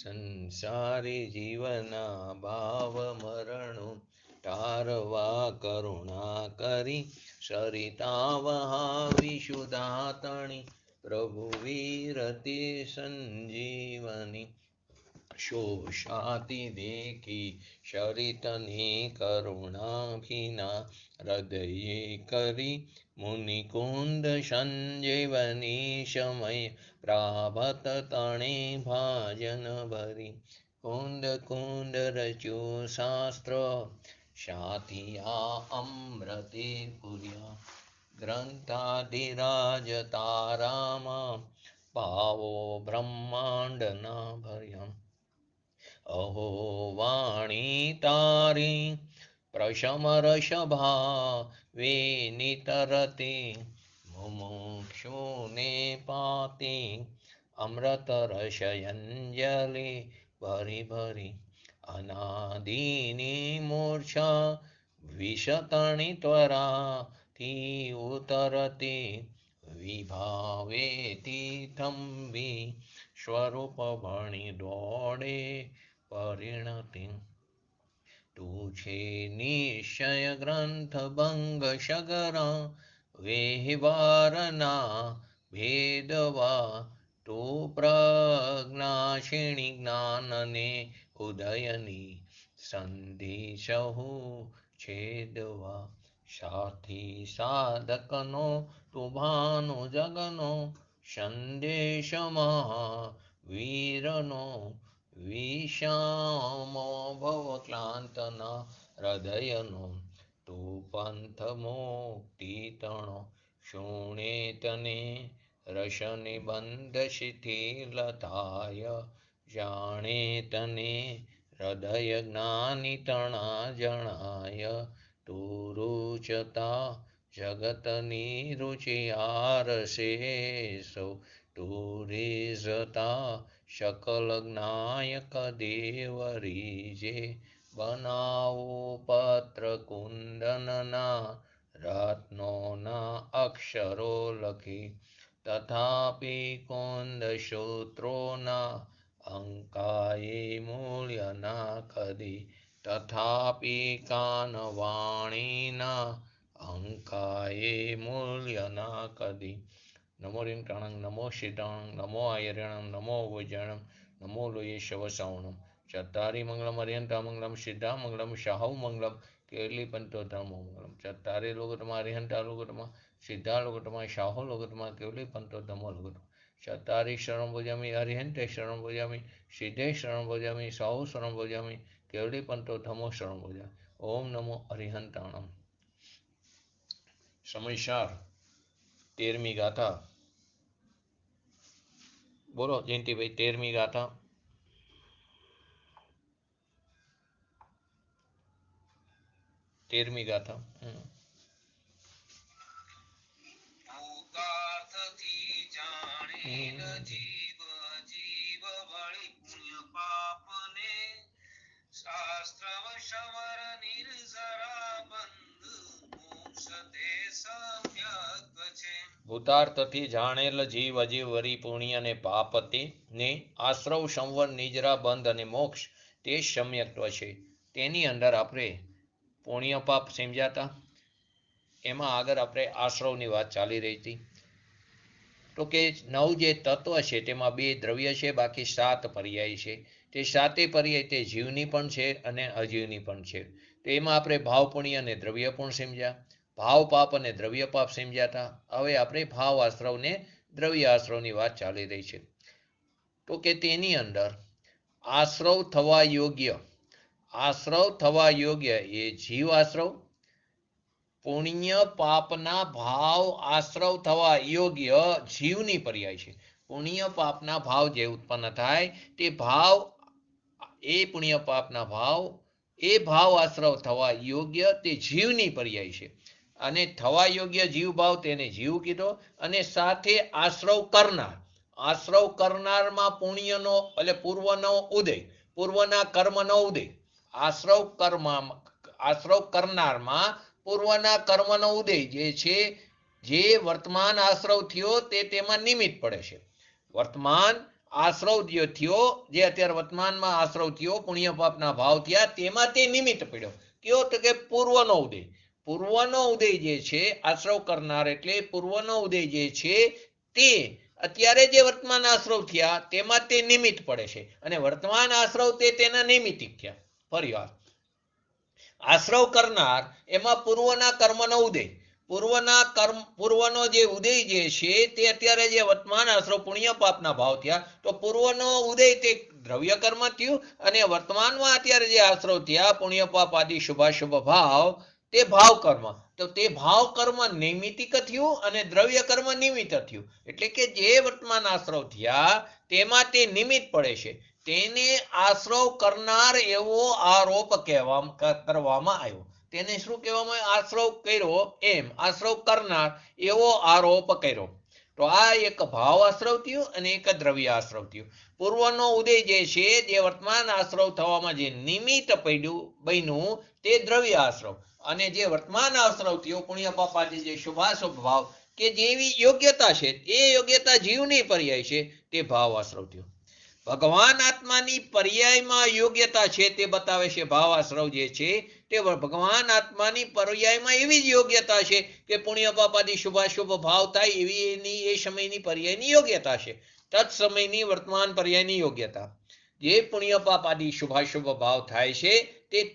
સંસારી જીવના ભાવ મરણું ટારવા કરુણા કરી સરિતા વહાવી સુધાતણી પ્રભુ વીરતી સંજીવની શોષાતી દેખી શરિતની કરુણાભિના હૃદયે કરી મુનિકુંદ સંજીવની સમય પ્રાભત તણે ભાજન ભરી કુંદ કુંદ રચ્યું શાસ્ત્ર સાથિયા અમૃતે પૂર્યા ગ્રંથાધિરાજ તારામાં ભાવો બ્રહ્માંડના ભર્યા અહો વાણી તારી પ્રશમરષભા વેનિતરતે મુમુક્ષુને પાતે અમૃત રસયંજલિ ભરી ભરી અનાદિની મૂર્છા વિષતણી ત્વરાથી ઉતરતે વિભાવેથી થંભી સ્વરૂપ ભણી દોડે પરિણતિ તું છે નિશ્ચય ગ્રંથ ભંગ સગરા વેહવારના ભેદવા તું પ્રજ્ઞાક્ષિણી જ્ઞાનને ઉદયની સંધિ સહુ છેદવા સાથી સાધકનો તું ભાનુ જગનો સંદેશ મહાવીરનો વિષામો ભવક્લાંતના હૃદયનો તું પંથ મુક્તિ તણો શુણે તને રસ નિબંધ શિથિલ થાય જાણે તને હૃદય જ્ઞાની તણા જણાય તું રૂચતા જગતની રુચિ આરસે સૌ તું રેઝતા શકલ જ્ઞાયક દેવરીજે બનાવો પત્ર કુંદનના રત્નોના અક્ષરો લખી તથાપિ કુંદ સૂત્રોના અંકાએ મૂલ્યના કદી તથાપિ કાનવાણીના અંકાએ મૂલ્યના કદી નમો રિંકાણં નમો શીતાણં નમો આયર્યણં નમો વૈજયણં નમો લોયે શવસાવણં ચત્તારી મંગલમ અરિહંતા મંગલમ સિદ્ધા મંગલમ શાહૌ મંગલમ કેરલી પંતો ધર્મો મંગલમ ચત્તારી લોકોતમાં અરિહંતા લોકોતમાં સિદ્ધા લોકોતમાં શાહો લોકોતમાં કેવલી પંતો ધર્મો લોકોતમાં ચત્તારી શરણ ભોજામી અરિહંતે શરણ ભોજામી સિદ્ધે શરણ ભોજામી શાહો શરણ ભોજામી કેવલી પંતો ધર્મો શરણ ભોજામી ઓમ નમો અરિહંતાણમ. સમયસાર 13મી ગાથા. બોલો જયંતિભાઈ 13મી ગાથા. તેરમી ગાથા. ભૂતાર્થથી જાણેલ જીવ અજીવ વરી પુણ્ય અને પાપતે ને આશ્રવ સંવર નિજરા બંધ અને મોક્ષ તે સમ્યક્ત્વ છે. તેની અંદર આપણે પુણ્ય પાપ સમજાતા એમાં આગળ આપણે આશ્રવની વાત ચાલી રહી હતી. તો કે 9 જે તત્વ છે તેમાં 2 દ્રવ્ય છે, બાકી 7 પર્યાય છે. તે 7 પર્યાય તે જીવની પણ છે અને અજીવની પણ છે. તો એમાં આપણે ભાવ પુણ્ય અને દ્રવ્ય પૂર્ણ સમજ્યા, ભાવ પાપ અને દ્રવ્ય પાપ સમજ્યા. હવે આપણે ભાવ આશ્રવ ને દ્રવ્ય આશ્રવની વાત ચાલી રહી છે. તો કે તેની અંદર આશ્રવ થવા યોગ્ય એ જીવ આશ્રવ, પુણ્ય પાપના ભાવ આશ્રવ થવા યોગ્ય જીવની પર્યાય છે. પુણ્ય પાપના ભાવ જે ઉત્પન્ન થાય તે ભાવ એ પુણ્ય પાપના ભાવ એ ભાવ આશ્રવ થવા યોગ્ય તે જીવની પર્યાય છે. અને થવા યોગ્ય જીવ ભાવ તેને જીવ કીધો. અને સાથે આશ્રવ કરનારમાં પુણ્યનો એટલે પૂર્વનો ઉદય, પૂર્વના કર્મનો ઉદય, આશ્રવ કરનારમાં પૂર્વના કર્મનો ઉદય જે છે, જે વર્તમાન આશ્રવ થયો તે તેમાં નિમિત્ત પડે છે. વર્તમાન આશ્રવ જે થયો, જે અત્યારે વર્તમાનમાં આશ્રવ થયો, પુણ્ય પાપના ભાવ થયા, તેમાં તે નિમિત્ત પડ્યો. કયો? તો કે પૂર્વનો ઉદય. પૂર્વનો ઉદય જે છે, આશ્રવ કરનાર એટલે પૂર્વનો ઉદય જે છે તે અત્યારે જે વર્તમાન આશ્રવ થયા તેમાં તે નિમિત્ત પડે છે, અને વર્તમાન આશ્રવ તે તેના નૈમિતિક થયા. ફરી વાર, આશ્રવ કરનાર એમાં પૂર્વના કર્મનો ઉદય, પૂર્વનો જે ઉદય જે છે તે અત્યારે જે વર્તમાન આશ્રવ પુણ્ય પાપના ભાવ થયા, તો પૂર્વનો ઉદય તે દ્રવ્ય કર્મ થયું, અને વર્તમાનમાં અત્યારે જે આશ્રવ થયા પુણ્ય પાપ આદિ શુભાશુભ ભાવ, તે ભાવ કર્મ. તો તે ભાવ કર્મ નૈમિતિક થયું અને દ્રવ્ય કર્મ નિમિત્ત થયું. એટલે કે જે વર્તમાન આશ્રવ થયા તેમાં તે નિમિત્ત પડે છે, તેને આશ્રવ કરનાર એવો આરોપ કરવામાં આવ્યો. તેને શું કહેવામાં આવ્યું? આશ્રવ કર્યો એમ, આશ્રવ કરનાર એવો આરોપ કર્યો. તો આ એક ભાવ આશ્રવ થયું અને એક દ્રવ્ય આશ્રવ થયું. પૂર્વનો ઉદય જે છે, જે વર્તમાન આશ્રવ થવામાં જે નિમિત્ત પડ્યું બન્યું, તે દ્રવ્ય આશ્રવ, અને જે વર્તમાન આશ્રવ થયો પુણ્ય પાપ આદિ જે શુભાશુભ ભાવ કે જેવી યોગ્યતા છે, એ યોગ્યતા જીવની પર્યાય છે, તે ભાવ આશ્રવ થયો. ભગવાન આત્માની પર્યાયમાં યોગ્યતા છે તે બતાવે છે. ભાવ આશ્રવ જે છે તે ભગવાન આત્માની પર્યાયમાં એવી જ યોગ્યતા છે કે પુણ્ય પાપ આદિ શુભાશુભ ભાવ થાય એવી એની એ સમયની પર્યાયની યોગ્યતા છે. તત્સમયની વર્તમાન પર્યાયની યોગ્યતા, જે પુણ્ય પાપ આદિ શુભાશુભ ભાવ થાય છે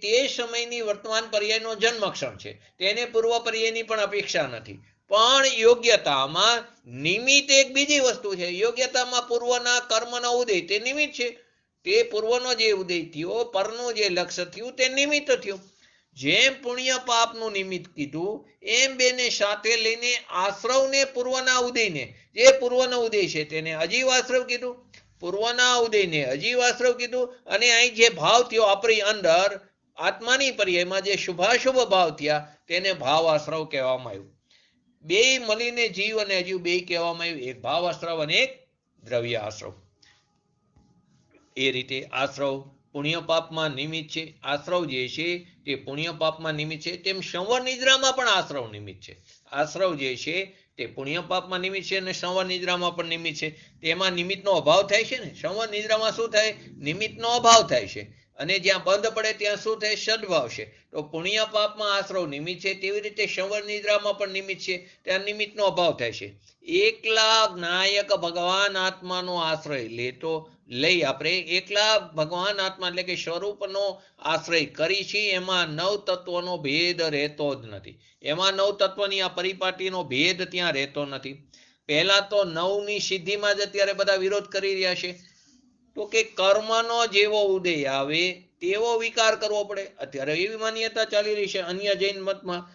તે સમયની વર્તમાન પર્યાયનો જન્મક્ષણ છે, તેને પૂર્વ પર્યાયની પણ અપેક્ષા નથી. પણ યોગ્યતામાં નિમિત્ત એક બીજી વસ્તુ છે. યોગ્યતામાં પૂર્વના કર્મનો ઉદય તે નિમિત્ત છે. તે પૂર્વનો જે ઉદય થયો, પરનું જે લક્ષ્ય થયું તે નિમિત્ત થયું. જેમ પુણ્ય પાપનું નિમિત્ત કીધું, એમ બેને સાથે લઈને આશ્રવને પૂર્વના ઉદયને, જે પૂર્વનો ઉદય છે તેને અજીવ આશ્રવ કીધું, પૂર્વના ઉદયને અજીવ આશ્રવ કીધું, અને અહીં જે ભાવ થયો આપણી અંદર આત્માની પર્યાયમાં જે શુભાશુભ ભાવ થયા તેને ભાવ આશ્રવ કહેવામાં આવ્યું. બે મળીને જીવ અને અજીવ બે કહેવામાં આવ્યું, એક ભાવ આશ્રવ અને એક દ્રવ્ય આશ્રવ. એ રીતે આશ્રવ પુણ્ય પાપમાં નિમિત્ત છે. આશ્રવ જે છે તે પુણ્ય પાપમાં નિમિત્ત છે, તેમ સંવર નિદ્રામાં પણ આશ્રવ નિમિત્ત છે. આશ્રવ જે છે તે પુણ્ય પાપમાં નિમિત્ત છે અને સંવર નિદ્રામાં પણ નિમિત્ત છે. તેમાં નિમિત્તનો અભાવ થાય છે ને. સંવર નિદ્રામાં શું થાય? નિમિત્તનો અભાવ થાય છે, અને જ્યાં બંધ પડે ત્યાં શું થાય? સદભાવ છે. તો પુણ્ય પાપમાં આશ્રવ નિમિત્ત છે, તેવી રીતે સંવર નિદ્રામાં પણ નિમિત્ત છે, ત્યાં નિમિત્તનો અભાવ થાય છે. એકલા નાયક ભગવાન આત્માનો આશ્રય લઈ આપણે એકલા ભગવાન આત્મા એટલે કે સ્વરૂપનો આશ્રય કરી છે, એમાં નવ તત્વનો ભેદ રહેતો જ નથી. એમાં નવ તત્વની આ પરિપાટીનો ભેદ ત્યાં રહેતો નથી. પહેલા તો નવની સિદ્ધિમાં જ અત્યારે બધા વિરોધ કરી રહ્યા છે. તો કે કર્મનો જેવો ઉદય આવે તેવો વિકાર કરવો પડે. અત્યારે એવી માન્યતા ચાલી રહી છે અન્ય જૈન મતમાં,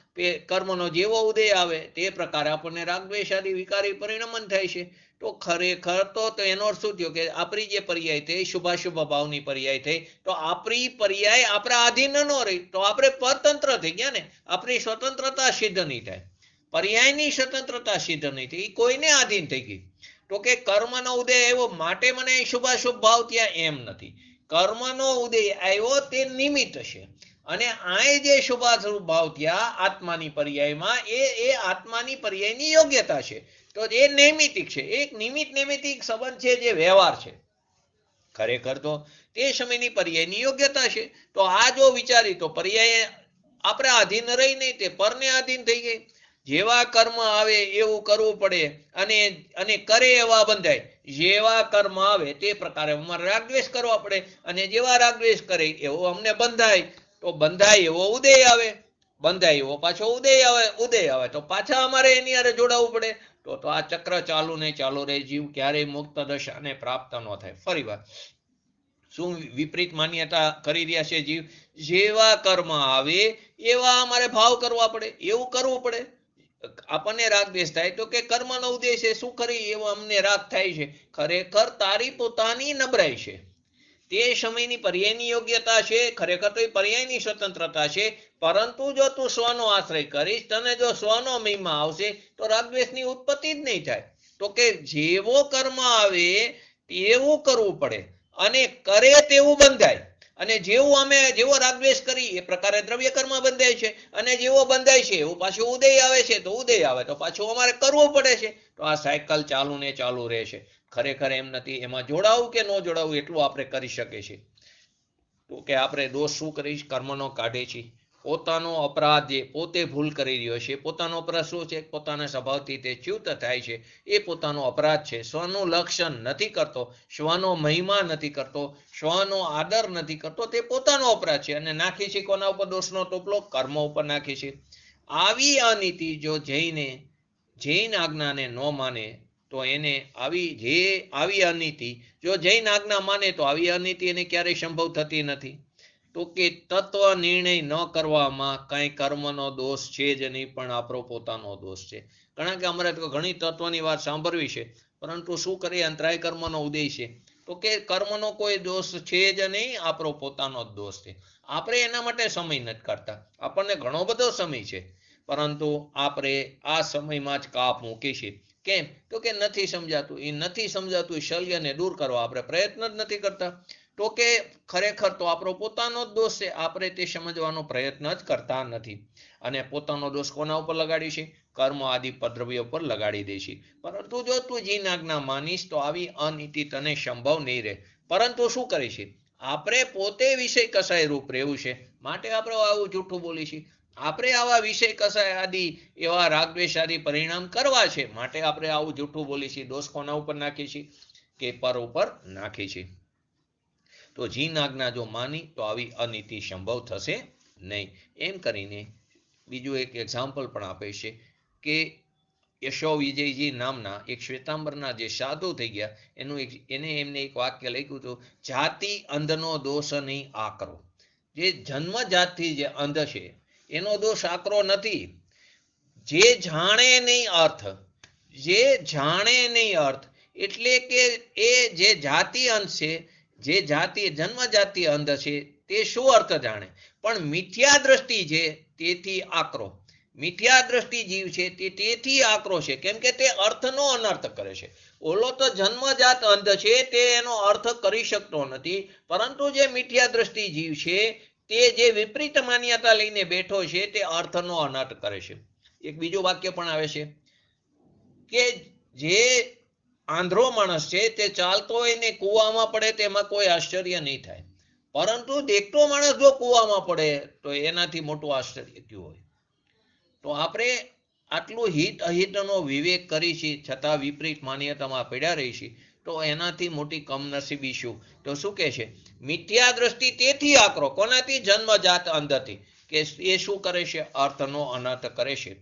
કર્મનો જેવો ઉદય આવે તે પ્રકારે આપણને રાગદ્વેષ આદિ વિકારી પરિણમન થાય છે. તો ખરેખર તો એનો અર્થ શું થયો કે આપણી જે પર્યાય થઈ શુભાશુભ ભાવની પર્યાય થઈ, તો આપણી પર્યાય આપણા આધીન ન રહી તો આપણે પરતંત્ર થઈ ગયા ને. આપણી સ્વતંત્રતા સિદ્ધ નહીં થાય, પર્યાયની સ્વતંત્રતા સિદ્ધ નહીં થઈ, એ કોઈને આધીન થઈ ગઈ. તો કે કર્મનો ઉદય આવ્યો માટે મને શુભાશુભ ભાવ થયા એમ નથી. કર્મનો ઉદય આવ્યો તે નિમિત્ત છે, અને આ જે શુભાશુભ ભાવ થયા આત્માની પર્યાયમાં એ આત્માની પર્યાયની યોગ્યતા છે. તો એ નૈમિતિક છે, એક નિમિત્ત નૈમિતિક સંબંધ છે, જે વ્યવહાર છે. ખરેખર તો તે સમયની પર્યાયની યોગ્યતા છે. તો આ જો વિચારી તો પર્યાય આપણે આધીન રહી નહીં, તે પરને આધીન થઈ ગઈ. જેવા કર્મ આવે એવું કરવું પડે, અને કરે એવા બંધાય. જેવા કર્મ આવે તે પ્રકારે અમારે રાગદ્વેષ કરવા પડે, અને જેવા રાગદ્વેષ કરે એવો અમને બંધાય. તો બંધાય એવો ઉદય આવે, બંધાય એવો પાછો ઉદય આવે તો પાછા અમારે એની હારે જોડાવવું પડે. તો આ ચક્ર ચાલુ ને ચાલુ રહે. જીવ ક્યારેય મુક્ત દશાને પ્રાપ્ત ન થાય. ફરી વાર શું વિપરીત માન્યતા કરી રહ્યા છે જીવ? જેવા કર્મ આવે એવા અમારે ભાવ કરવા પડે, એવું કરવું પડે. આપણને રાગ દ્વેષ થાય તો કે કર્મનો ઉદ્દેશ છે, શું કરી એવો અમને રાગ થાય છે. ખરેખર તારી પોતાની નબળાઈ છે. તે સમયની પર્યાયની યોગ્યતા છે, ખરેખર તો એ પર્યાયની સ્વતંત્રતા છે. પરંતુ જો તું સ્વનો આશ્રય કરીશ, તને જો સ્વનો મહિમા આવશે તો રાગદ્વેષની ઉત્પત્તિ જ નહીં થાય. તો કે જેવો કર્મ આવે તેવું કરવું પડે, અને કરે તેવું બંધાય. અને જેવો રાગદ્વેષ કરી એ પ્રકારે દ્રવ્ય કર્મ બંધાય છે, અને જેવો બંધાય છે એવું પાછું ઉદય આવે છે, તો ઉદય આવે તો પાછું અમારે કરવું પડે છે. તો આ સાયકલ ચાલુ ને ચાલુ રહે છે. ખરેખર એમ નથી. એમાં જોડાવું કે ન જોડાવું એટલું આપણે કરી શકીએ છીએ. તો કે આપણે દોષ શું કરીશ? કર્મનો કાઢે છે. પોતાનો અપરાધ જે પોતે ભૂલ કરી રહ્યો છે, પોતાનો અપરાધ શું છે? પોતાના સ્વભાવથી તે ચ્યુત થાય છે, એ પોતાનો અપરાધ છે. સ્વનું લક્ષણ નથી કરતો, સ્વનો મહિમા નથી કરતો, સ્વનો આદર નથી કરતો, તે પોતાનો અપરાધ છે. અને નાખી છે કોના ઉપર દોષનો ટોપલો? કર્મ ઉપર નાખી છે. આવી અનીતિ જો જૈન આજ્ઞાને ન માને તો એને આવી અનીતિ જો જૈન આજ્ઞા માને તો આવી અનીતિ એને ક્યારેય સંભવ થતી નથી. તો કે તત્વ નિર્ણય ન કરવામાં કઈ કર્મનો દોષ છે જ નહીં, પણ આપણો પોતાનો દોષ છે. કારણ કે અમારે તો ઘણી તત્વની વાત સાંભળવી છે, પરંતુ શું કરીએ? અંતરાય કર્મનો ઉદય છે. તો કે કર્મનો કોઈ દોષ છે જ નહીં, આપણો પોતાનો જ દોષ છે. આપણે એના માટે સમય નથી કાઢતા. આપણને ઘણો બધો સમય છે, પરંતુ આપણે આ સમયમાં જ કાપ મૂકી છે. કેમ? તો કે નથી સમજાતું. એ નથી સમજાતું એ શલ્યને દૂર કરવા આપણે પ્રયત્ન જ નથી કરતા. તો કે ખરેખર તો આપણો પોતાનો જ દોષ છે. આપણે તે સમજવાનો પ્રયત્ન જ કરતા નથી. અને પોતાનો દોષ કોના ઉપર લગાડી છે? કર્મ આદિ પદ્રવ્ય પર લગાડી દે છે. પરંતુ જો તું જીન આજ્ઞા માનીશ તો આવી અનીતિ તને સંભવ નહીં રહે. પરંતુ શું કરે છે? આપણે પોતે વિષય કસાય રૂપ રહેવું છે, માટે આપણે આવું જૂઠું બોલી છીએ. આપણે આવા વિષય કસાય આદિ એવા રાગદ્વેષ આદિ પરિણામ કરવા છે, માટે આપણે આવું જૂઠું બોલી છીએ. દોષ કોના ઉપર નાખી છે? કે પર ઉપર નાખી છે. તો જીન આજ્ઞા જો માની તો આવી અનીતિ સંભવ થશે નહીં. એમ કરીને બીજું એક એક્ઝામ્પલ પણ આપે છે કે યશો વિજયજી નામના એક શ્વેતાંબરના જે સાધુ થઈ ગયા, એમને એક વાક્ય લખ્યું હતું, જાતિ અંધનો દોષ નહીં આકરો. જે જન્મજાતથી જે અંધ છે એનો દોષ આકરો નથી. જે જાણે નહીં અર્થ, એટલે કે એ જે જાતિ અંધ છે, જે જાતિ જન્મજાતિ અંધ છે, તે શું અર્થ જાણે? પણ મિથ્યા દ્રષ્ટિ છે તેથી આકરો. મિથ્યા દ્રષ્ટિ જીવ છે તેથી આકરો છે. કેમ કે તે અર્થનો અનર્થ કરે છે. ઓલો તો જન્મજાત અંધ છે, તે એનો અર્થ કરી શકતો નથી. પરંતુ જે મિથ્યા દ્રષ્ટિ જીવ છે, તે જે વિપરીત માન્યતા લઈને બેઠો છે, તે અર્થનો અનર્થ કરે છે. એક બીજું વાક્ય પણ આવે છે કે જે આંધળો માણસ છે તે ચાલતો હોય ને કૂવામાં પડે તેમાં કોઈ આશ્ચર્ય નહીં થાય, પરંતુ દેખતો માણસ જો કૂવામાં પડે તો એનાથી મોટું આશ્ચર્ય કયું હોય? તો આપણે આટલું હિત અહિતનો વિવેક કરી છે, છતાં વિપરીત માન્યતામાં પડ્યા રહી છે, તો એનાથી મોટી કમનસીબી શું? તો શું કહે છે? મિથ્યા દ્રષ્ટિ તેથી આકરો. કોનાથી? જન્મજાત અંધથી. કે એ શું કરે છે? અર્થનો અનર્થ કરે છે.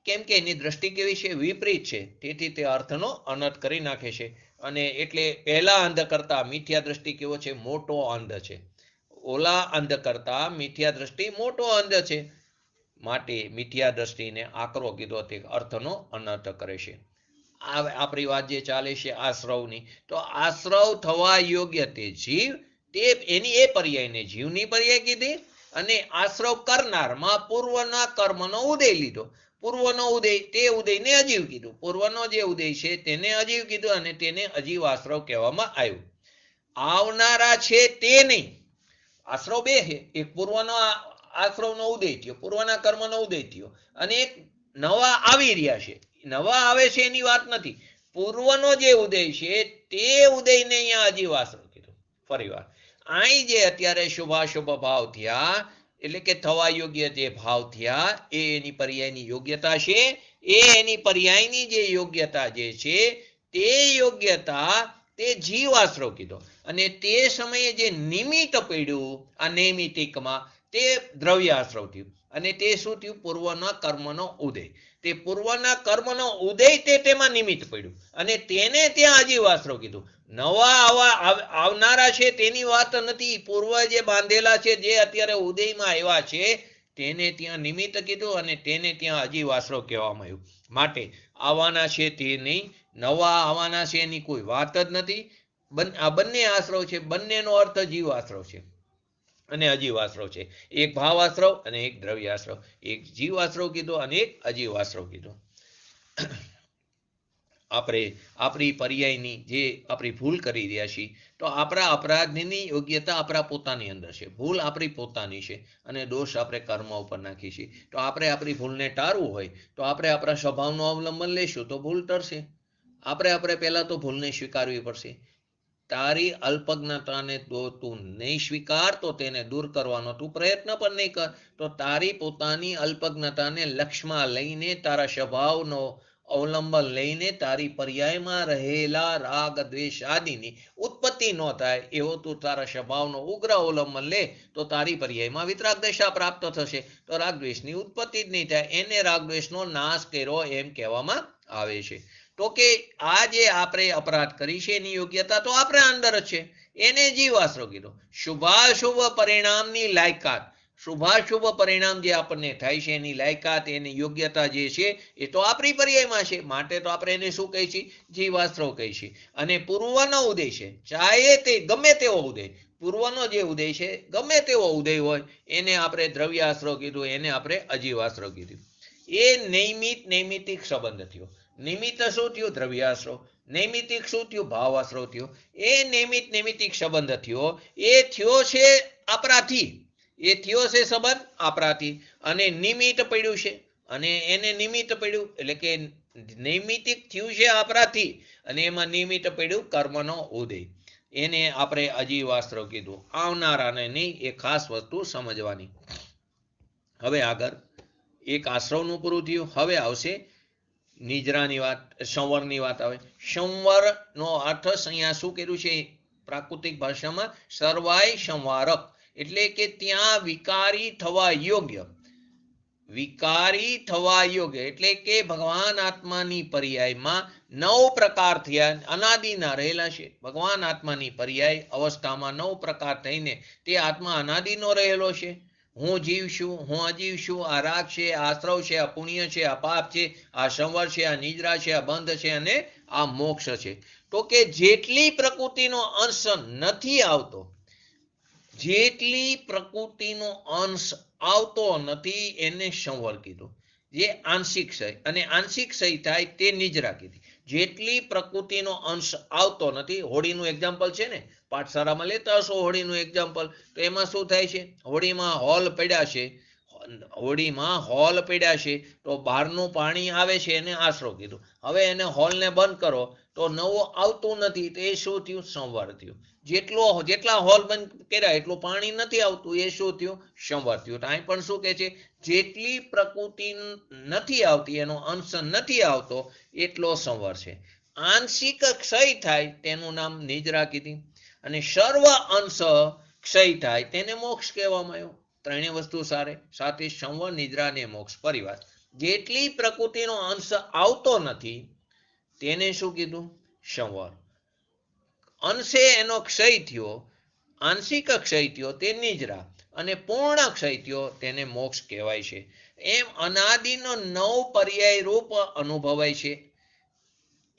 કેમ કે એની દ્રષ્ટિ કેવી છે? વિપરીત છે. તેથી તે અર્થનો અનર્થ કરી નાખે છે. અને એટલે પહેલા અંધ કરતા મિથ્યા દ્રષ્ટિ કેવો છે? મોટો અંધ છે. ઓલા અંધ કરતા મિથ્યા દ્રષ્ટિ મોટો અંધ છે. માટે મિથ્યા દ્રષ્ટિને આકરો કીધો, તે અર્થનો અનર્થ કરે છે. આપણી વાત જે ચાલે છે આશ્રવની, તો આશ્રવ થવા યોગ્ય તે જીવ, તે એની એ પર્યાયને જીવની પર્યાય કીધી. અને આશ્રવ કરનારમાં પૂર્વના કર્મનો ઉદય લીધો. પૂર્વનો ઉદય, તે ઉદયને અજીવ કીધું. પૂર્વનો જે ઉદય છે તેને અજીવ કીધું, અને તેને અજીવ આશ્રવ કહેવામાં આવ્યું. આવનારા છે તે નહીં. આશ્રવ બે છે. એક પૂર્વનો આશ્રવનો ઉદય થયો, પૂર્વના કર્મનો ઉદય થયો, અને એક નવા આવી રહ્યા છે. નવા આવે છે એની વાત નથી. પૂર્વનો જે ઉદય છે તે ઉદયને અહીંયા અજીવ આશ્રવ કીધું. ફરી વાર અહીં જે અત્યારે શુભાશુભ ભાવ થયા, એટલે કે થવા યોગ્ય જે ભાવ થયા, એ એની પર્યાયની યોગ્યતા છે. એ એની પર્યાયની જે યોગ્યતા જે છે, તે યોગ્યતા તે જીવ આશ્રવ કીધો. અને તે સમયે જે નિમિત્ત પડ્યું આ નૈમિતિકમાં, તે દ્રવ્ય આશ્રવ થયું. અને તે શું થયું? પૂર્વના કર્મનો ઉદય. તે પૂર્વના કર્મનો ઉદય તે તેમાં નિમિત્ત પડ્યું, અને તેને ત્યાં અજીવ આશ્રવ કીધું. નવા આવનારા છે તેની વાત નથી. પૂર્વ જે બાંધેલા છે, જે અત્યારે ઉદયમાં આવ્યા છે, તેને ત્યાં નિમિત્ત કીધું, અને તેને ત્યાં અજીવ આશ્રવ કહેવામાં આવ્યું. માટે આવવાના છે તે નહીં, નવા આવવાના છે એની કોઈ વાત જ નથી. આ બંને આશ્રવ છે. બંનેનો અર્થ જીવ આશ્રવ છે અને અજીવ આશ્રવ છે. એક ભાવ આશ્રવ અને એક દ્રવ્ય આશ્રવ. એક જીવ આશ્રવ કીધો અને એક અજીવ આશ્રવ કીધો. આપણે આપણી પર્યાયની જે આપણી ભૂલ કરી રહ્યા છીએ, તો આપણા અપરાધની યોગ્યતા આપણા પોતાની અંદર છે. ભૂલ આપણી પોતાની છે, અને દોષ આપણે કર્મ ઉપર નાખી છીએ. તો આપણે આપણી ભૂલને ટાળવું હોય તો આપણે આપણા સ્વભાવનું અવલંબન લઈશું તો ભૂલ ટળશે. આપણે પહેલા તો ભૂલને સ્વીકારવી પડશે. તારી અલ્પજ્ઞતાને તો તું નહીં સ્વીકાર તો તેને દૂર કરવાનો તું પ્રયત્ન પણ નહીં કર, તો તારી પોતાની અલ્પજ્ઞતાને લક્ષ્યમાં લઈને તારા સ્વભાવનો અવલંબન લઈને તારી પર્યાયમાં રહેલા રાગ દ્વેષ આદિની ઉત્પત્તિ ન થાય એવો તું તારા સ્વભાવનો ઉગ્ર અવલંબન લે તો તારી પર્યાયમાં વિતરાગ દશા પ્રાપ્ત થશે. તો રાગ દ્વેષની ઉત્પત્તિ જ નહીં થાય, એને રાગ દ્વેષનો નાશ કર્યો એમ કહેવામાં આવે છે. તો કે આ જે આપણે અપરાધ કરી છે એની યોગ્યતા તો આપણા અંદર જ છે, એને જીવાશ્રવ કીધો. શુભાશુભ પરિણામની લાયકાત, શુભાશુભ પરિણામ જે આપણને થાય છે એની લાયકાત એની યોગ્યતા જે છે એ તો આપણી પર્યાયમાં છે, માટે તો આપણે એને શું કહીએ છીએ? જીવાશ્રવ કહીએ છીએ. અને પૂર્વનો ઉદય છે, ચાહે તે ગમે તેવો ઉદય, પૂર્વનો જે ઉદય છે ગમે તેવો ઉદય હોય એને આપણે દ્રવ્યાશ્રવ કીધું, એને આપણે અજીવાશ્રવ કીધું. એ નૈમિતિક સંબંધ થયો. નિમિત્ત શું થયું? દ્રવ્યાશ્રવ. નૈમિતિક શું થયું? ભાવાશ્રવ થયો. એ નૈમિતિક સંબંધ થયો, એ થયો છે આપણાથી, એ થયો છે સંબંધ આપણાથી, અને નિમિત્ત પડ્યું છે, અને એને નિમિત્ત પડ્યું એટલે કે નૈમિતિક થયું છે આપણાથી, અને એમાં નિમિત્ત પડ્યું કર્મનો ઉદય, એને આપણે અજીવાશ્રવ કીધું. આવનારાને નહીં, એ ખાસ વસ્તુ સમજવાની. હવે આગળ એક આશ્રવનું પૂરું થયું. હવે આવશે નિજરાની વાત, સંવરની વાત આવે. સંવરનો અર્થ અહીંયા શું કર્યું છે પ્રાકૃતિક ભાષામાં? સર્વાય સંવારક, એટલે કે ત્યાં વિકારી થવા યોગ્ય, વિકારી થવા યોગ્ય એટલે કે ભગવાન આત્માની પર્યાયમાં 9 પ્રકાર થયા, અનાદિના રહેલા છે. ભગવાન આત્માની પર્યાય અવસ્થામાં 9 પ્રકાર થઈને તે આત્મા અનાદિનો રહેલો છે. હું જીવ છું, હું અજીવ છું, આ રાગ છે, આ આશ્રવ છે, આ પુણ્ય છે, આ પાપ છે, આ સંવર છે, આ નિદ્રા છે, આ બંધ છે, અને આ મોક્ષ છે. તો કે જેટલી પ્રકૃતિનો અંશ નથી આવતો, જેટલી પ્રકૃતિનો અંશ આવતો નથી એને સંવર કીધું. જે આંશિક સહી, અને આંશિક સહી થાય તે નિજરા કીધી. જેટલી પ્રકૃતિનો અંશ આવતો નથી, હોળીનું એક્ઝામ્પલ છે ને, પાઠશાળામાં લેતા હશો હોળીનું એક્ઝામ્પલ. તો એમાં શું થાય છે? હોળીમાં હોલ પડ્યા છે, હોળીમાં હોલ પડ્યા છે, તો બહારનું પાણી આવે છે એને આશરો કીધું. હવે એને હોલને બંધ કરો તો નવું આવતું નથી, તો એ શું થયું? સંવર થયું. જેટલા હોલ બંધ કર્યા એટલું પાણી નથી આવતું, એ શું થયું? સંવર થયું. તો અહીં પણ શું કહે છે? જેટલી પ્રકૃતિ નથી આવતી, એનો અંશ નથી આવતો એટલો સંવર છે. આંશિક ક્ષય થાય તેનું નામ નિજરા કીધી, અને સર્વ અંશ ક્ષય થાય તેને મોક્ષ કહેવામાં આવ્યો. ત્રણેય વસ્તુ સાથે સંવર, નિદ્રા અને મોક્ષ પરિવાર. જેટલી પ્રકૃતિનો અંશ આવતો નથી તેને શું કીધું? સંવર. અંશે એનો ક્ષય થયો, આંશિક ક્ષય થયો તે નિજરા, અને પૂર્ણ ક્ષય થયો તેને મોક્ષ કહેવાય છે. એમ અનાદિનો 9 પર્યાય રૂપ અનુભવાય છે.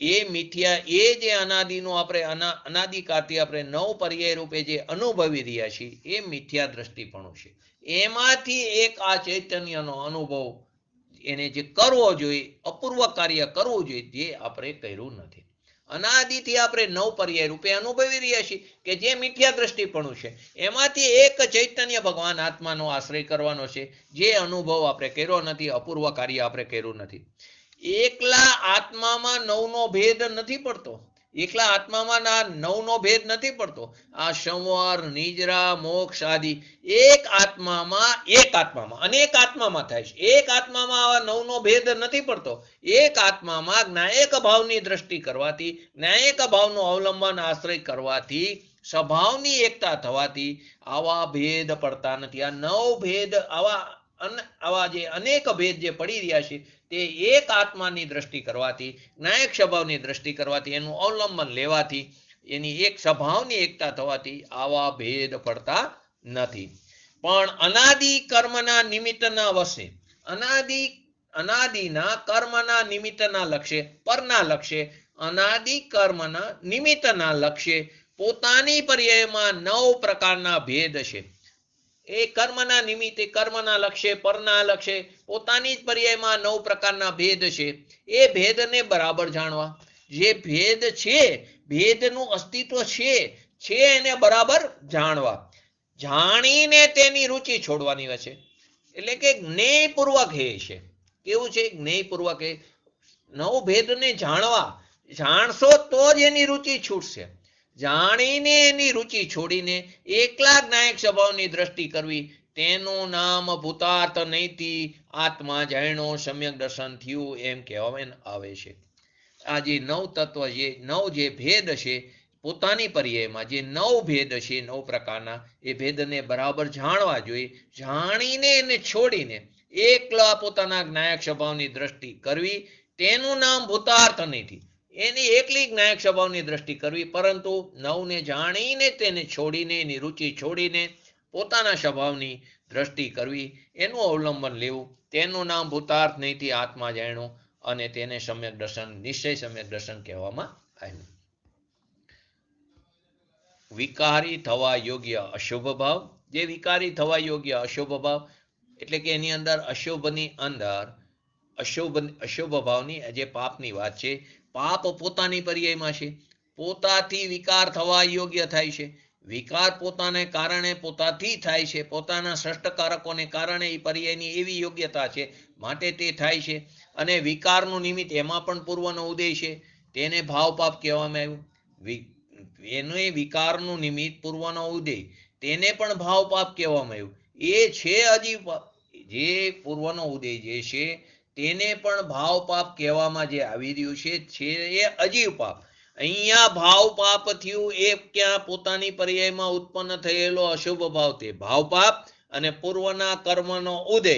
એ મિથ્યા, એ જે અનાદિનો આપણે અનાદિકાળથી આપણે 9 પર્યાય રૂપે જે અનુભવી રહ્યા છીએ એ મિથ્યા દ્રષ્ટિપણું છે. એમાંથી એક આ ચૈતન્યનો અનુભવ એને જે કરવો જોઈએ, અપૂર્વ કાર્ય કરવું જોઈએ, જે આપણે કર્યું નથી. અનાદિથી આપણે 9 પર્યાય રૂપે અનુભવી રહ્યા છીએ કે જે મિથ્યા દ્રષ્ટિપણું છે, એમાંથી એક ચૈતન્ય ભગવાન આત્માનો આશ્રય કરવાનો છે, જે અનુભવ આપણે કર્યો નથી, અપૂર્વ કાર્ય આપણે કર્યું નથી. એકલા આત્મામાં 9 નો ભેદ નથી પડતો, એકલા આત્મામાં 9 નો ભેદ નથી પડતો. આ સંવર, નિજરા, મોક્ષ આદિ એક આત્મામાં અનેક આત્મામાં થાય છે. એક આત્મામાં આવા 9 નો ભેદ નથી પડતો. એક આત્મામાં જ્ઞાયક ભાવની દ્રષ્ટિ કરવાથી, જ્ઞાયક ભાવનો અવલંબન આશ્રય કરવાથી, સ્વભાવની એકતા થવાથી આવા ભેદ પડતા નથી. આ 9 ભેદ, આવા જે અનેક ભેદ જે પડી રહ્યા છે તે એક આત્માની દ્રષ્ટિ કરવાથી, જ્ઞાયક સ્વભાવની દ્રષ્ટિ કરવાથી, એનું અવલંબન લેવાથી, એની એક સ્વભાવની એકતા થવાથી આવા ભેદ પડતા નથી. પણ અનાદિ કર્મના નિમિત્તના વશે, અનાદિના કર્મના નિમિત્તના લક્ષ્ય, પરના લક્ષ્ય, અનાદિ કર્મના નિમિત્તના લક્ષ્ય પોતાની પર્યાયમાં 9 પ્રકારના ભેદ છે. એ કર્મના નિમિત્તે, કર્મના લક્ષ્ય, પરના લક્ષ્ય, પોતાની જ પર્યાયમાં 9 પ્રકારના ભેદ છે. એ ભેદને બરાબર જાણવા, જે ભેદ છે, ભેદનું અસ્તિત્વ છે એને બરાબર જાણવા, જાણીને તેની રુચિ છોડવાની હોય છે. એટલે કે જ્ઞેયપૂર્વક હે છે. કેવું છે? જ્ઞેયપૂર્વક હે. 9 ભેદને જાણવા, જાણશો તો જ એની રુચિ છૂટશે. જાણીને એની રુચિ છોડીને એકલા જ્ઞાયક સ્વભાવની દ્રષ્ટિ કરવી તેનું નામ ભૂતાર્થ નહીંથી આત્મા જાણ્યો સમ્યક દર્શન થયું એમ કહેવામાં આવે છે. આ જે નવ તત્વ છે, નવ જે ભેદ છે પોતાની પર્યાયમાં જે નવ ભેદ છે, નવ પ્રકારના એ ભેદને બરાબર જાણવા જોઈએ. જાણીને એને છોડીને એકલા પોતાના જ્ઞાયક સ્વભાવની દ્રષ્ટિ કરવી તેનું નામ ભૂતાર્થ નથી. એની એકલી જ્ઞાયક સ્વભાવની દ્રષ્ટિ કરવી, પરંતુ નવને જાણીને તેને છોડીને એની રુચિ છોડીને પોતાના સ્વભાવની દ્રષ્ટિ કરવી, એનું અવલંબન લેવું, તેનું નામ ભૂતાર્થ નહીંથી આત્મા જાણ્યો અને તેને સમ્યક દર્શન, નિશ્ચય સમ્યક દર્શન કહેવામાં આવ્યું. વિકારી થવા યોગ્ય અશુભ ભાવ. જે વિકારી થવા યોગ્ય અશુભ ભાવ એટલે કે એની અંદર અશુભની અંદર અશુભ ભાવની જે પાપની વાત છે. પાપ પોતાની પર્યાયમાં છે, પોતાથી વિકાર થવા યોગ્ય થાય છે. વિકાર પોતાને કારણે પોતાથી થાય છે, પોતાના સષ્ટકારકોને કારણે એ પર્યાયની એવી યોગ્યતા છે માટે તે થાય છે. અને વિકારનું નિમિત્ત એમાં પણ પૂર્વનો ઉદય છે, તેને ભાવ પાપ કહેવામાં આવ્યું. એને વિકારનું નિમિત્ત પૂર્વનો ઉદય તેને પણ ભાવ પાપ કહેવામાં આવ્યું. એ છે અજીવ પાપ. જે પૂર્વનો ઉદય જે છે તેને પણ ભાવ પાપ કહેવામાં જે આવી રહ્યું છે એ અજીવ પાપ. અહીંયા ભાવ પાપ થયું એ ક્યાં પોતાની પર્યાયમાં ઉત્પન્ન થયેલો અશુભ ભાવ તે ભાવ પાપ, અને પૂર્વના કર્મનો ઉદય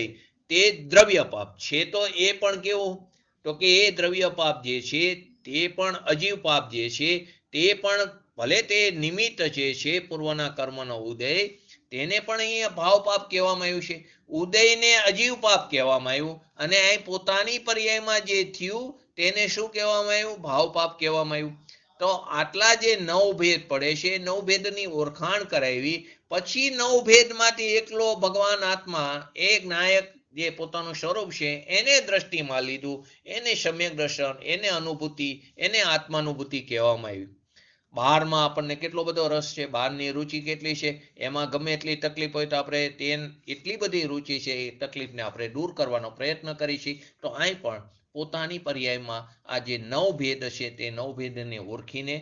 તે દ્રવ્ય પાપ છે. તો એ પણ કેવું, તો કે એ દ્રવ્ય પાપ જે છે તે પણ અજીવ પાપ જે છે તે પણ ભલે તે નિમિત્ત જે છે પૂર્વના કર્મનો ઉદય તેને પણ અહીંયા ભાવ પાપ કહેવામાં આવ્યું છે. ઉદયને અજીવ પાપ કહેવામાં આવ્યું અને અહીં પોતાની પર્યાયમાં જે થયું તેને શું કહેવામાં આવ્યું? ભાવ પાપ કહેવામાં આવ્યું. તો આટલા જે નવ ભેદ પડે છે, નવ ભેદની ઓળખાણ કરાવી, પછી નવ ભેદમાંથી એકલો ભગવાન આત્મા એક નાયક જે પોતાનું સ્વરૂપ છે એને દ્રષ્ટિમાં લીધું, એને સમ્યક દર્શન, એને અનુભૂતિ, એને આત્માનુભૂતિ કહેવામાં આવી. બહારમાં આપણને કેટલો બધો રસ છે, બહારની રુચિ કેટલી છે, એમાં ગમે એટલી તકલીફ હોય તો આપણે એટલી બધી રુચિ છે એ તકલીફને આપણે દૂર કરવાનો પ્રયત્ન કરીશું. તો અહીં પણ પોતાની પર્યાયમાં આ જે નવ ભેદ છે તે નવ ભેદને ઓળખીને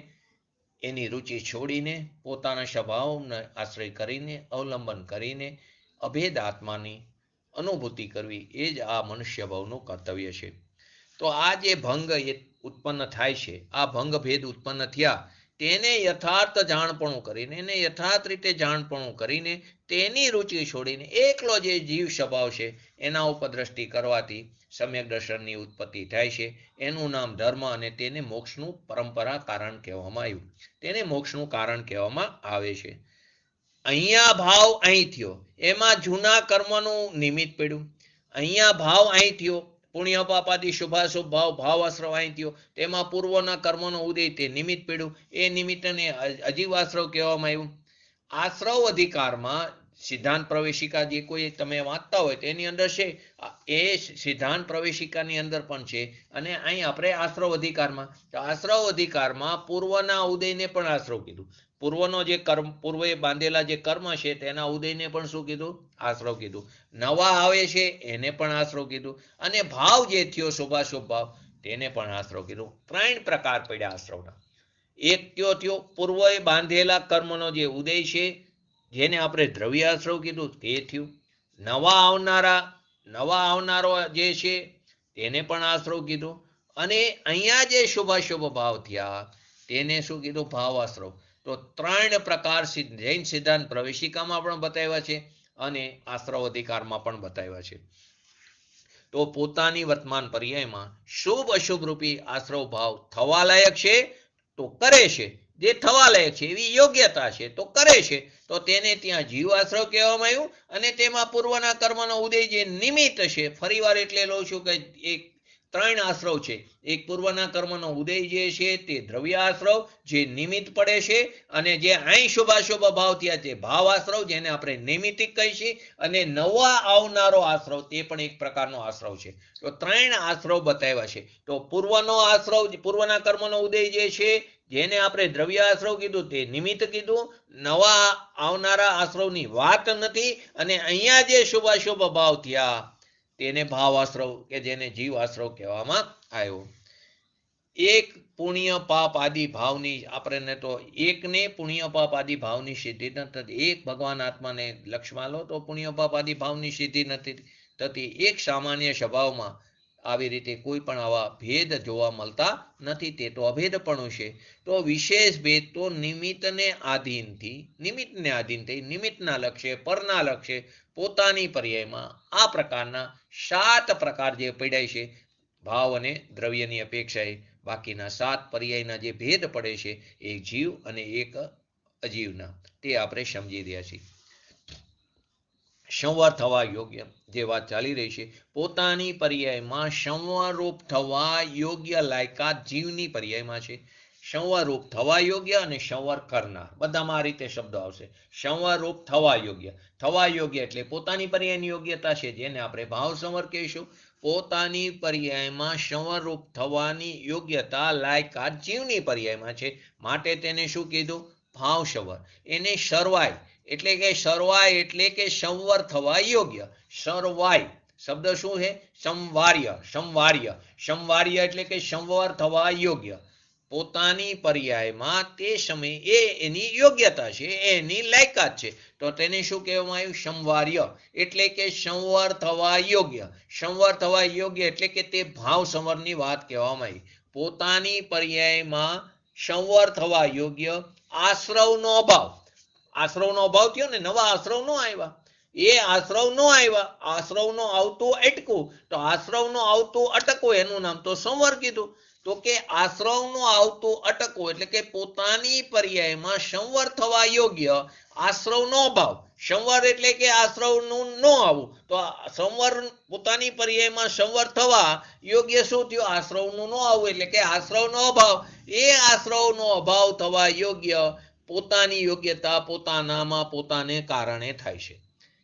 એની રુચિ છોડીને પોતાના સ્વભાવને આશ્રય કરીને અવલંબન કરીને અભેદ આત્માની અનુભૂતિ કરવી એ જ આ મનુષ્ય ભાવનું કર્તવ્ય છે. તો આ જે ભંગ ઉત્પન્ન થાય છે, આ ભંગ ભેદ ઉત્પન્ન થયા તેને યથાર્થ જાણપણું કરીને, એને યથાર્થ રીતે જાણપણું કરીને તેની રુચિ છોડીને એકલો જે જીવ સ્વભાવ છે એના ઉપર દ્રષ્ટિ કરવાથી સમ્યક દર્શનની ઉત્પત્તિ થાય છે. એનું નામ ધર્મ અને તેને મોક્ષનું પરંપરા કારણ કહેવામાં આવ્યું. તેને મોક્ષનું કારણ કહેવામાં આવે છે. અહીંયા ભાવ અહીં થયો, એમાં જૂના કર્મનું નિમિત્ત પડ્યું. અહીંયા ભાવ અહીં થયો, પુણ્ય પાપાદી શુભાશુભ ભાવ ભાવાશ્રવ અહીં થયો, તેમાં પૂર્વના કર્મનો ઉદય તે નિમિત્ત પડ્યું. એ નિમિત્તને અજીવ આશ્રવ કહેવામાં આવ્યું. આશ્રવ અધિકારમાં સિદ્ધાંત પ્રવેશિકા જે કોઈ તમે વાંચતા હોય તેની અંદર છે, એ સિદ્ધાંત પ્રવેશિકાની અંદર પણ છે. અને અહીં આપણે આશ્રવ અધિકારમાં, આશ્રવ અધિકારમાં પૂર્વના ઉદયને પણ આશ્રવ કીધું. પૂર્વનો જે કર્મ, પૂર્વે બાંધેલા જે કર્મ છે તેના ઉદયને પણ શું કીધું? આશ્રવ કીધું. નવા આવે છે એને પણ આશ્રવ કીધું. અને ભાવ જે થયો શુભાશુભ ભાવ તેને પણ આશ્રવ કીધું. ત્રણ પ્રકાર પડ્યા આશ્રવના. એક થયો પૂર્વે બાંધેલા કર્મનો જે ઉદય છે જેને આપણે દ્રવ્ય આશ્રવ કીધું તે થયું. નવા આવનારો જે છે તેને પણ આશ્રવ કીધું. અને અહીંયા જે શુભાશુભ ભાવ થયા તેને શું કીધું? ભાવ આશ્રવ. તો ત્રણ પ્રકાર જૈન સિદ્ધાંત પ્રવેશિકામાં પણ બતાવ્યા છે અને આશ્રવ અધિકારમાં પણ બતાવ્યા છે. તો પોતાની વર્તમાન પર્યાયમાં શુભ અશુભ રૂપી આશ્રવ ભાવ થવા લાયક છે તો કરે છે, જે થવા લાયક છે એવી યોગ્યતા છે તો કરે છે, તો તેને ત્યાં જીવ આશ્રવ કહેવામાં આવ્યું. અને તેમાં પૂર્વના કર્મનો ઉદય જે નિમિત્ત છે, ફરીવાર એટલે લઉં છું કે એક ત્રણ આશ્રવ છે. એક પૂર્વના કર્મનો ઉદય જે છે તે દ્રવ્ય આશ્રવ જે નિમિત્ત પડે છે, અને જે અહીં શુભાશુભ ભાવ થયા તે ભાવ આશ્રવ જેને આપણે નૈમિતિક કહીશું, અને નવા આવનારો આશ્રવ તે પણ એક પ્રકારનો આશ્રવ છે. તો ત્રણ આશ્રવ બતાવ્યા છે. તો પૂર્વનો આશ્રવ, પૂર્વના કર્મનો ઉદય જે છે જેને આપણે દ્રવ્ય આશ્રવ કીધું તે નિમિત્ત કીધું. નવા આવનારા આશ્રવની વાત નથી. અને અહીંયા જે શુભાશુભ ભાવ થયા તેને ભાવ આશ્રવ કે જેને જીવ આશ્રવ કહેવામાં આવ્યો. એક પુણ્ય પાપ આદિ ભાવની આપણને તો એકને પુણ્ય પાપ આદિ ભાવની સિદ્ધિ નથી. એક ભગવાન આત્માને લક્ષમાં લો તો પુણ્ય પાપ આદિ ભાવની સિદ્ધિ નથી થતી. એક સામાન્ય સ્વભાવમાં આવી રીતે કોઈ પણ આવા ભેદ જોવા મળતા નથી. તે તો અભેદપણું છે. તો વિશેષ ભેદ તો નિમિત્તને આધીનથી નિમિત્તના લક્ષ્ય પરના લક્ષ્ય પોતાની પર્યાયમાં આ પ્રકારના 7 પ્રકાર જે પડ્યા છે ભાવ અને દ્રવ્યની અપેક્ષાએ, બાકીના 7 પર્યાયના જે ભેદ પડે છે એક જીવ અને એક અજીવના, તે આપણે સમજી રહ્યા છીએ. સંવર થવા યોગ્ય જે વાત ચાલી રહી છે, પોતાની પર્યાયમાં સંવરરૂપ થવા યોગ્ય લાયકાત જીવની પર્યાયમાં છે. સંવરરૂપ થવા યોગ્ય અને સંવર કરનાર, બધામાં આ રીતે શબ્દો આવશે. સંવરરૂપ થવા યોગ્ય એટલે પોતાની પર્યાયની યોગ્યતા છે, જેને આપણે ભાવ સંવર કહીશું. પોતાની પર્યાયમાં સંવરરૂપ થવાની યોગ્યતા લાયકાત જીવની પર્યાયમાં છે, માટે તેને શું કીધું? ભાવ સંવર. એને સરવાય એટલે કે સંવર થવા યોગ્ય. સરવાય શબ્દ શું છે? સંવાર્ય એટલે કે સંવર થવા યોગ્ય. પોતાની પર્યાયમાં તે સમયે એની યોગ્યતા છે, એની લાયકાત છે, તો તેને શું કહેવામાં આવ્યું? સંવાર્ય એટલે કે સંવર થવા યોગ્ય. સંવર થવા યોગ્ય એટલે કે તે ભાવ સંવરની વાત કહેવામાં આવી. પોતાની પર્યાયમાં સંવર થવા યોગ્ય. આશ્રવનો અભાવ થયો ને, નવા આશ્રવ નો આવ્યા. એ આશ્રવ નો આવ્યા, આશ્રવ નો આવતું અટકવું, તો આશ્રવ નો આવતું અટકવું એનું નામ તો સંવર કીધું. તો કે આશ્રવ નો આવતું અટકવું એટલે કે પોતાની પર્યાયમાં સંવર થવા યોગ્ય આશ્રવ નો અભાવ. સંવર એટલે કે આશ્રવ નું ન આવવું, તો સંવર પોતાની પર્યાયમાં સંવર થવા યોગ્ય શું થયું? આશ્રવ નું ન આવવું એટલે કે આશ્રવ નો અભાવ. એ આશ્રવ નો અભાવ થવા યોગ્ય પોતાની યોગ્યતા પોતાનામાં પોતાને કારણે થાય છે.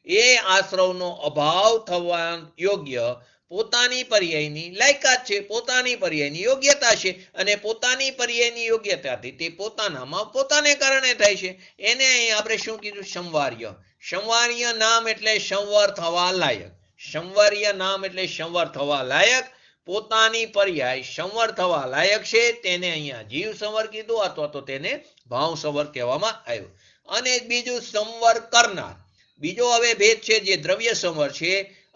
એ આશ્રવનો અભાવ થવા યોગ્ય પોતાની પર્યાયની લાયકાત છે, પોતાની પર્યાયની યોગ્યતા છે, અને પોતાની પર્યાયની યોગ્યતાથી તે પોતાનામાં પોતાને કારણે થાય છે. એને અહીં આપણે શું કીધું? સંવાર્ય. સંવાર્ય નામ એટલે સંવર થવા લાયક. સંવાર્ય નામ એટલે સંવર થવા લાયક. પોતાની પર્યાય સંવર થવા લાયક છે, તેને અહીંયા જીવ સંવર કીધું, અથવા તો તેને ભાવ સંવર કહેવામાં આવ્યું. અને બીજું સંવર કરનાર. બીજો હવે ભેદ છે, જે દ્રવ્ય સંવર છે,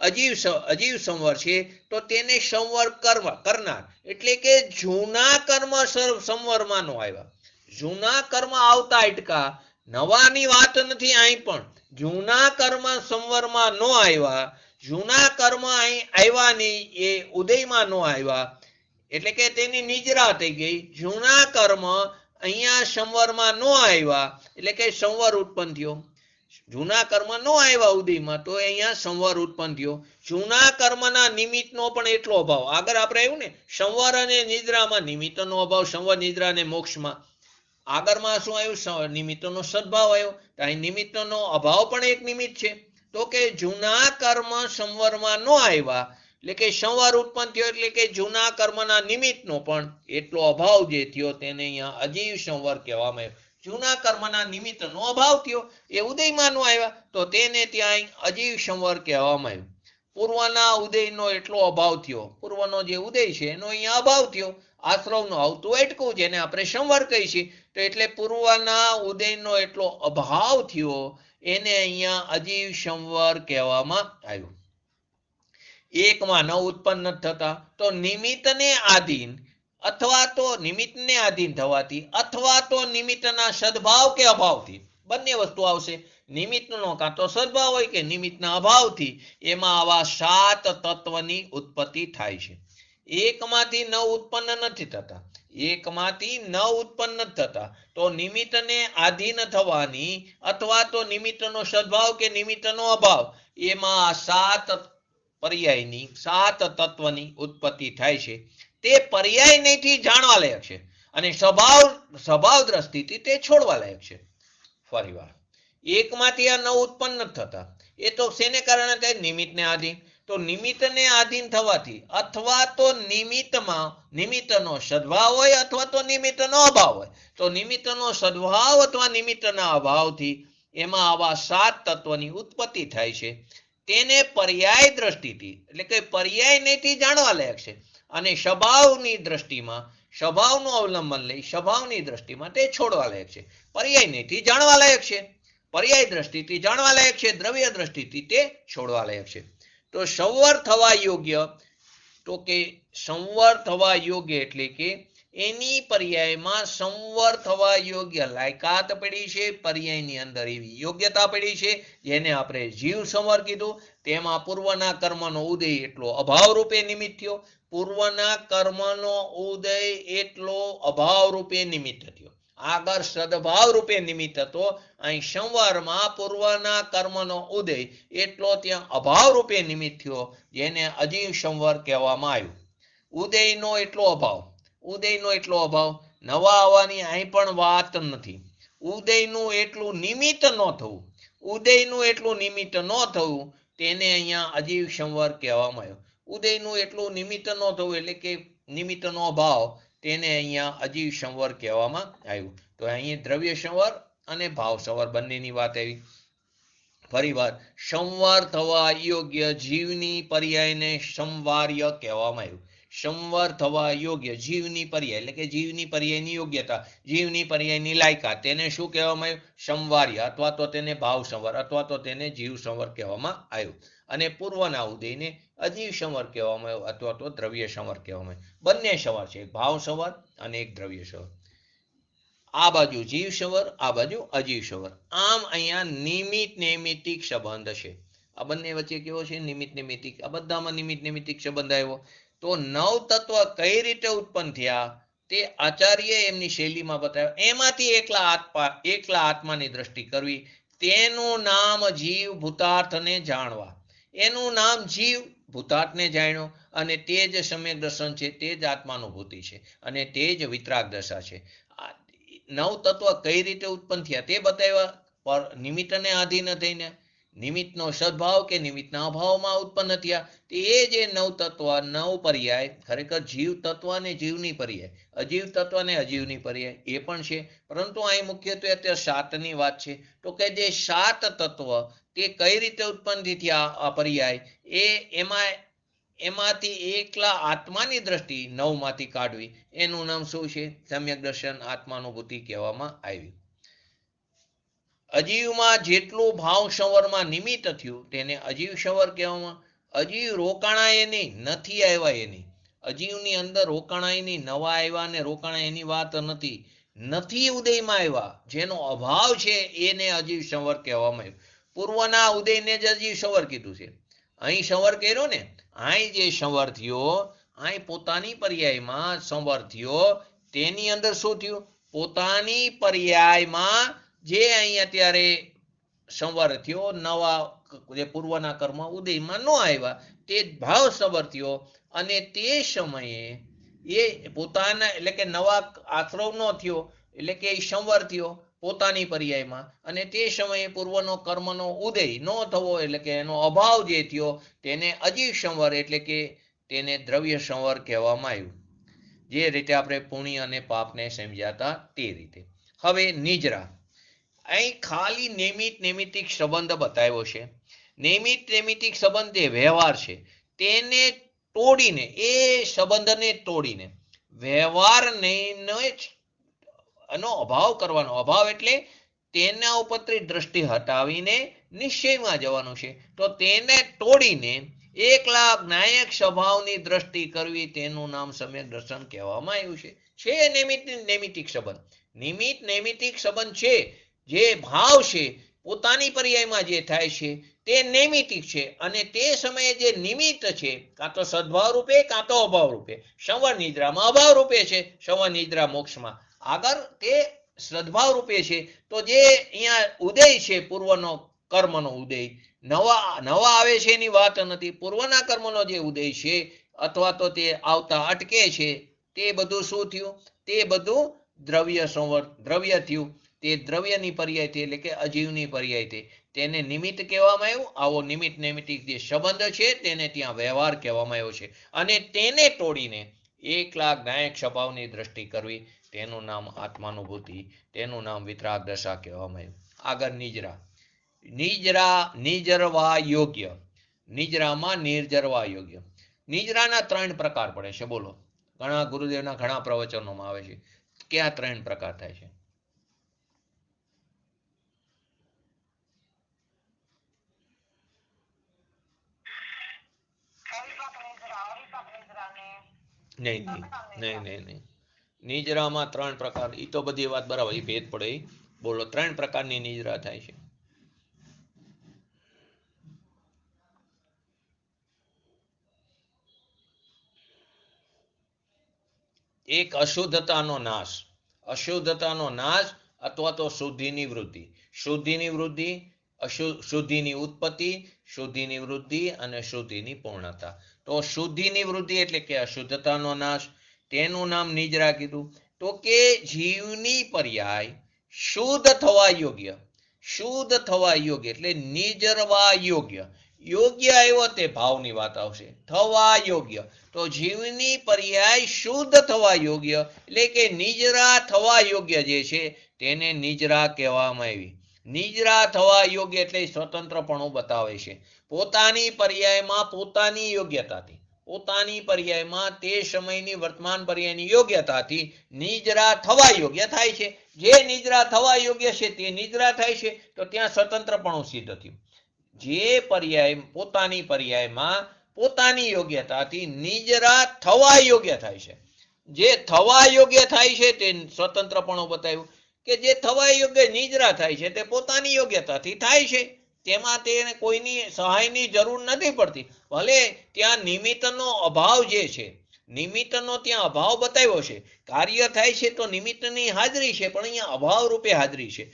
અજીવ સંવર છે, તો તેને સંવર કરનાર એટલે કે જૂના કર્મ સંવરમાં નો આવ્યા. જૂના કર્મ આવતા અટકા, નવાની વાત નથી. અહીં પણ જૂના કર્મ સંવરમાં નો આવ્યા. જૂના કર્મ અહીં આવ્યા નહીં, એ ઉદયમાં નો આવ્યા, એટલે કે તેની નિજરા થઈ ગઈ. જૂના કર્મ અહીંયા સંવરમાં નો આવ્યા એટલે કે સંવર ઉત્પન્ન થયો. જૂના કર્મ નો આવ્યા ઉદયમાં, તો અહીંયા સંવર ઉત્પન્ન થયો. જૂના કર્મના નિમિત્તનો પણ એટલો અભાવ. આગળ આપણે આવ્યું ને, સંવર અને નિદ્રામાં નિમિત્તનો અભાવ. સંવર, નિદ્રા અને મોક્ષમાં આગળમાં શું આવ્યું? નિમિત્તનો સદભાવ આવ્યો. અહીં નિમિત્તનો અભાવ પણ એક નિમિત્ત છે. તો કે જૂના કર્મ સંવરમાં નો આવ્યા એટલે કે સંવર ઉત્પન્ન થયો, એટલે કે જૂના કર્મના નિમિત્તનો પણ એટલો અભાવ જે થયો તેને અહીંયા અજીવ સંવર કહેવામાં આવ્યો. જૂના કર્મના નિમિત્તનો અભાવ થયો, એ ઉદયમાં નો આવ્યા, તો તેને ત્યાં અજીવ સંવર કહેવામાં આવ્યું. પૂર્વના ઉદયનો એટલો અભાવ થયો, પૂર્વનો જે ઉદય છે એનો અહીંયા અભાવ થયો. આશ્રવનો આવતું અટકવું, જેને આપણે સંવર કહીએ છીએ, તો એટલે પૂર્વના ઉદયનો એટલો અભાવ થયો, એને અહીંયા અજીવ સંવર કહેવામાં આવ્યું. એકમાં ન ઉત્પન્ન થતા, તો નિમિત્તને આધીન અથવા તો નિમિત્તને આધીન થવાથી, અથવા તો નિમિત્તના સદભાવ કે અભાવથી, બંને વસ્તુ આવશે. નિમિત્તનો કાં તો સદભાવ હોય કે નિમિત્તના અભાવથી એમાં આવા 7 તત્વની ઉત્પત્તિ થાય છે. એકમાંથી ન ઉત્પન્ન નથી થતા, એકમાંથી ન ઉત્પન્ન થતા, તો નિમિત્તને આધીન થવાની અથવા તો નિમિત્તનો સદભાવ કે નિમિત્તનો અભાવ, એમાં 7 પર્યાયની 7 તત્વની ઉત્પત્તિ થાય છે. તે પર્યાય નહીંથી જાણવા લાયક છે, અને સ્વભાવ દ્રષ્ટિથી તે છોડવા લાયક છે. ફરીવાર, એકમાંથી આ ન ઉત્પન્ન થતા, એ તો શેને કારણે થાય? નિમિત્તને આધીન. તો નિમિત્તને આધીન થવાથી, અથવા તો નિમિત્તનો સદભાવ હોય અથવા તો નિમિત્તનો અભાવ હોય, તો નિમિત્તનો સદભાવ અથવા નિમિત્તના અભાવથી એમાં આવા 7 તત્વની ઉત્પત્તિ થાય છે. તેને પર્યાય દ્રષ્ટિથી એટલે કે પર્યાય નહીંથી જાણવા લાયક છે, અને સ્વભાવની દ્રષ્ટિમાં સ્વભાવનું અવલંબન લઈ સ્વભાવની દ્રષ્ટિમાં તે છોડવા લાયક છે, પર્યાયથી જાણવા લાયક છે, પર્યાય દ્રષ્ટિથી જાણવા લાયક છે, દ્રવ્ય દ્રષ્ટિથી તે છોડવા લાયક છે. તો સંવર થવા યોગ્ય, તો કે સંવર થવા યોગ્ય એટલે કે એની પર્યાયમાં સંવર થવા યોગ્ય લાયકાત પડી છે, પર્યાયની અંદર એવી યોગ્યતા પડી છે, જેને આપણે જીવ સંવર કીધું. તેમાં પૂર્વના કર્મનો ઉદય એટલો અભાવ રૂપે નિમિત્ત થયો, પૂર્વના કર્મનો ઉદય એટલો અભાવ રૂપે નિમિત્ત થયો. આગળ સદભાવ રૂપે નિમિત્ત હતો, અહીં સંવરમાં પૂર્વના કર્મનો ઉદય એટલો ત્યાં અભાવ રૂપે નિમિત્ત થયો, જેને અજીવ સંવર કહેવામાં આવ્યું. ઉદયનો એટલો અભાવ, ઉદયનો એટલો અભાવ, નવા આવવાની અહીં પણ વાત નથી. ઉદયનું એટલું નિમિત્ત ન થવું, ઉદયનું એટલું નિમિત્ત ન થવું, તેને અહીંયા અજીવ સંવર કહેવામાં આવ્યો. ઉદયનું એટલું નિમિત્ત ન થવું એટલે કે નિમિત્તનો અભાવ, તેને અહીંયા અજીવ સંવર કહેવામાં આવ્યું. તો અહીં દ્રવ્ય સંવર અને ભાવ સંવર બંનેની વાત આવી. ફરીવાર, સંવર થવા યોગ્ય જીવની પર્યાયને સંવાર્ય કહેવામાં આવ્યું. સંવર થવા યોગ્ય જીવની પર્યાય એટલે કે જીવની પર્યાયની યોગ્યતા, જીવની પર્યાયની લાયકાત, તેને શું કહેવામાં આવ્યું? સંવાર્ય, અથવા તો તેને ભાવ સંવર અથવા તો તેને જીવ સંવર કહેવામાં આવ્યું. અને પૂર્વના ઉદયને અજીવ સંવર કહેવામાં આવ્યું અથવા તો દ્રવ્ય સંવર કહેવામાં આવ્યું. બંને સંવર છે, એક ભાવ સંવર અને એક દ્રવ્ય સંવર. આ બાજુ જીવ સંવર, આ બાજુ અજીવ સંવર. આમ અહીંયા નિમિત્ત નૈમિત્તિક સંબંધ છે. આ બંને વચ્ચે કેવો છે? નિમિત્ત નૈમિત્તિક. આ બધામાં નિમિત્ત નૈમિત્તિક સંબંધ આવ્યો. તો નવ તત્વ કઈ રીતે ઉત્પન્ન થયા તે આચાર્ય એમની શૈલીમાં બતાવ્યું. એમાંથી એકલા આત્માની દ્રષ્ટિ કરવી, તેનું નામ જીવ ભૂતાર્થને જાણવા. એનું નામ જીવ ભૂતાર્થને જાણ્યો, અને તે જ સમ્યક દર્શન છે, તે જ આત્માનુભૂતિ છે, અને તે જ વિતરાગ દશા છે. નવ તત્વ કઈ રીતે ઉત્પન્ન થયા તે બતાવ્યા, પર નિમિત્તને આધીન થઈને, નિમિત્તનો સદભાવ કે નિમિત્તના અભાવમાં ઉત્પન્ન થયા. તે જે નવ તત્વ, નવ પર્યાય, ખરેખર જીવ તત્વ અને જીવની પર્યાય, અજીવ તત્વ અને અજીવની પર્યાય એ પણ છે. પરંતુ અહીં મુખ્યત્વે અત્યારે સાતની વાત છે. તો કે જે સાત તત્વ તે કઈ રીતે ઉત્પન્ન થયા આ પર્યાય, એમાંથી એકલા આત્માની દ્રષ્ટિ નવમાંથી કાઢવી, એનું નામ શું છે? સમ્યક દર્શન, આત્માનુભૂતિ કહેવામાં આવી. અજીવમાં જેટલું ભાવ સંવરમાં નિમિત્ત થયું તેને અજીવ સંવર કહેવામાં. અજીવ રોકાણા એની, નથી આવ્યા એની. અજીવની અંદર રોકાણા એની, નવા આવ્યા અને રોકાણા એની વાત નથી. નથી ઉદયમાં આવ્યા, જેનો અભાવ છે એને અજીવ સંવર કહેવામાં આવ્યું. પૂર્વના ઉદયને જ અજીવ સંવર કીધું છે. અહીં સંવર કર્યો ને, અહીં જે સંવર થયો, અહીં પોતાની પર્યાયમાં સંવર થયો, તેની અંદર શું થયું? પોતાની પર્યાયમાં જે અહીં અત્યારે સંવર થયો, નવા જે પૂર્વના કર્મ ઉદયમાં ન આવ્યા, તે ભાવ સંવર થયો, અને તે સમયે એ પોતાના એટલે કે નવા આશ્રવ ન થયો, એટલે કે એ સંવર થયો પોતાની પર્યાયમાં, અને તે સમયે પૂર્વનો કર્મનો ઉદય ન થવો એટલે કે એનો અભાવ જે થયો, તેને અજીવ સંવર એટલે કે તેને દ્રવ્ય સંવર કહેવામાં આવ્યું. જે રીતે આપણે પુણ્ય અને પાપને સમજાતા તે રીતે. હવે નિજરા, અહીં ખાલી નિમિત્ત નૈમિત્તિક સંબંધ બતાવ્યો છે. નિમિત્ત નૈમિત્તિક સંબંધ જે વ્યવહાર છે તેને તોડીને, એ સંબંધને તોડીને વ્યવહારને એનો અભાવ કરવાનો. અભાવ એટલે તેના ઉપરથી દ્રષ્ટિ હટાવીને નિશ્ચયમાં જવાનું છે. તો તેને તોડીને એકલા જ્ઞાયક સ્વભાવની દ્રષ્ટિ કરવી, તેનું નામ સમ્યક દર્શન કહેવામાં આવ્યું છે. નિમિત્ત નૈમિત્તિક સંબંધ, નિમિત્ત નૈમિત્તિક સંબંધ છે. જે ભાવ છે પોતાની પર્યાયમાં જે થાય છે તે નૈમિત્તિક છે, અને તે સમયે જે નિમિત્ત છે કાં તો સદભાવ રૂપે કાં તો અભાવ રૂપે. સંવર નિદ્રામાં અભાવ રૂપે છે, સંવર નિદ્રા મોક્ષમાં આગળ તે સદભાવ રૂપે છે. તો જે અહીંયા ઉદય છે, પૂર્વનો કર્મનો ઉદય, નવા આવે છે એની વાત નથી. પૂર્વના કર્મનો જે ઉદય છે અથવા તો તે આવતા અટકે છે, તે બધું શું થયું? તે બધું દ્રવ્ય સંવર, દ્રવ્ય થયું. તે દ્રવ્યની પર્યાયથી એટલે કે અજીવની પર્યાયથી તેને નિમિત્ત કહેવામાં આવ્યું. આવો નિમિત્ત નૈમિત્તિક જે સંબંધ છે તેને ત્યાં વ્યવહાર કહેવામાં આવ્યો છે. અને તેને તોડીને એકલા જ્ઞાયક સ્વભાવની દ્રષ્ટિ કરવી, તેનું નામ આત્માનુભૂતિ, તેનું નામ વિતરાગ દશા કહેવામાં આવ્યું. આગળ નિજરા. નિજરવા યોગ્ય. નિજરામાં નિર્જરવા યોગ્ય. નિજરાના ત્રણ પ્રકાર પડે છે. બોલો, ઘણા ગુરુદેવના ઘણા પ્રવચનોમાં આવે છે કે આ 3 પ્રકાર થાય છે. નહીં. નિજરામાં 3 પ્રકાર, એ તો બધી વાત બરાબર, એ ભેદ પડે. બોલો, 3 પ્રકારની નિજરા થાય છે. એક અશુદ્ધતાનો નાશ અથવા તો શુદ્ધિની વૃદ્ધિ. શુદ્ધિની વૃદ્ધિ, શુદ્ધિની ઉત્પત્તિ, શુદ્ધિની વૃદ્ધિ અને શુદ્ધિની પૂર્ણતા. તો શુદ્ધિની વૃદ્ધિ એટલે કે અશુદ્ધતાનો નાશ, તેનું નામ નિજરા કીધું. તો કે જીવની પર્યાય શુદ્ધ થવા યોગ્ય એટલે નિજરવા યોગ્ય. યોગ્ય આવ્યો તે ભાવની વાત આવશે. થવા યોગ્ય, તો જીવની પર્યાય શુદ્ધ થવા યોગ્ય એટલે કે નિજરા થવા યોગ્ય જે છે તેને નિજરા કહેવામાં આવી. નિજરા થવા યોગ્ય એટલે સ્વતંત્રપણું બતાવે છે. પોતાની પર્યાયમાં પોતાની યોગ્યતાથી, પોતાની પર્યાયમાં તે સમયની વર્તમાન પર્યાયની યોગ્યતાથી નિજરા થવા યોગ્ય થાય છે. જે નિજરા થવા યોગ્ય છે તે નિજરા થાય છે, તો ત્યાં સ્વતંત્રપણું સિદ્ધ થયું. જે પર્યાય પોતાની પર્યાયમાં પોતાની યોગ્યતાથી નિજરા થવા યોગ્ય થાય છે, જે થવા યોગ્ય થાય છે તે સ્વતંત્રપણું બતાવ્યું. કે જે થવા યોગ્ય નિજરા થાય છે તે પોતાની યોગ્યતાથી થાય છે, તેમાં તેને કોઈની સહાયની જરૂર નથી પડતી. ભલે ત્યાં નિમિત્તનો અભાવ જે છે, નિમિત્તનો ત્યાં અભાવ બતાવ્યો છે. કાર્ય થાય છે તો નિમિત્તની હાજરી છે, પણ અહીંયા અભાવ રૂપે હાજરી છે.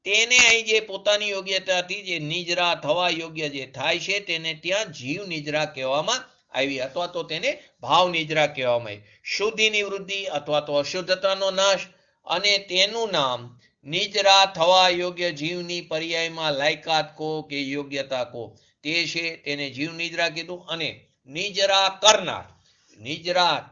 તેને અહીં જે પોતાની યોગ્યતાથી જે નિજરા થવા યોગ્ય જે થાય છે તેને ત્યાં જીવ નિજરા કહેવામાં આવી, અથવા તો તેને ભાવ નિજરા કહેવામાં આવી. શુદ્ધિની વૃદ્ધિ અથવા તો અશુદ્ધતાનો નાશ, અને તેનું નામ નિજરા થવા યોગ્ય જીવની પર્યાયમાં લાયકાત કો કે યોગ્યતા કો, તે છે તેને જીવ નિજરા કીધું. અને નિજરા કરનાર, નિજરા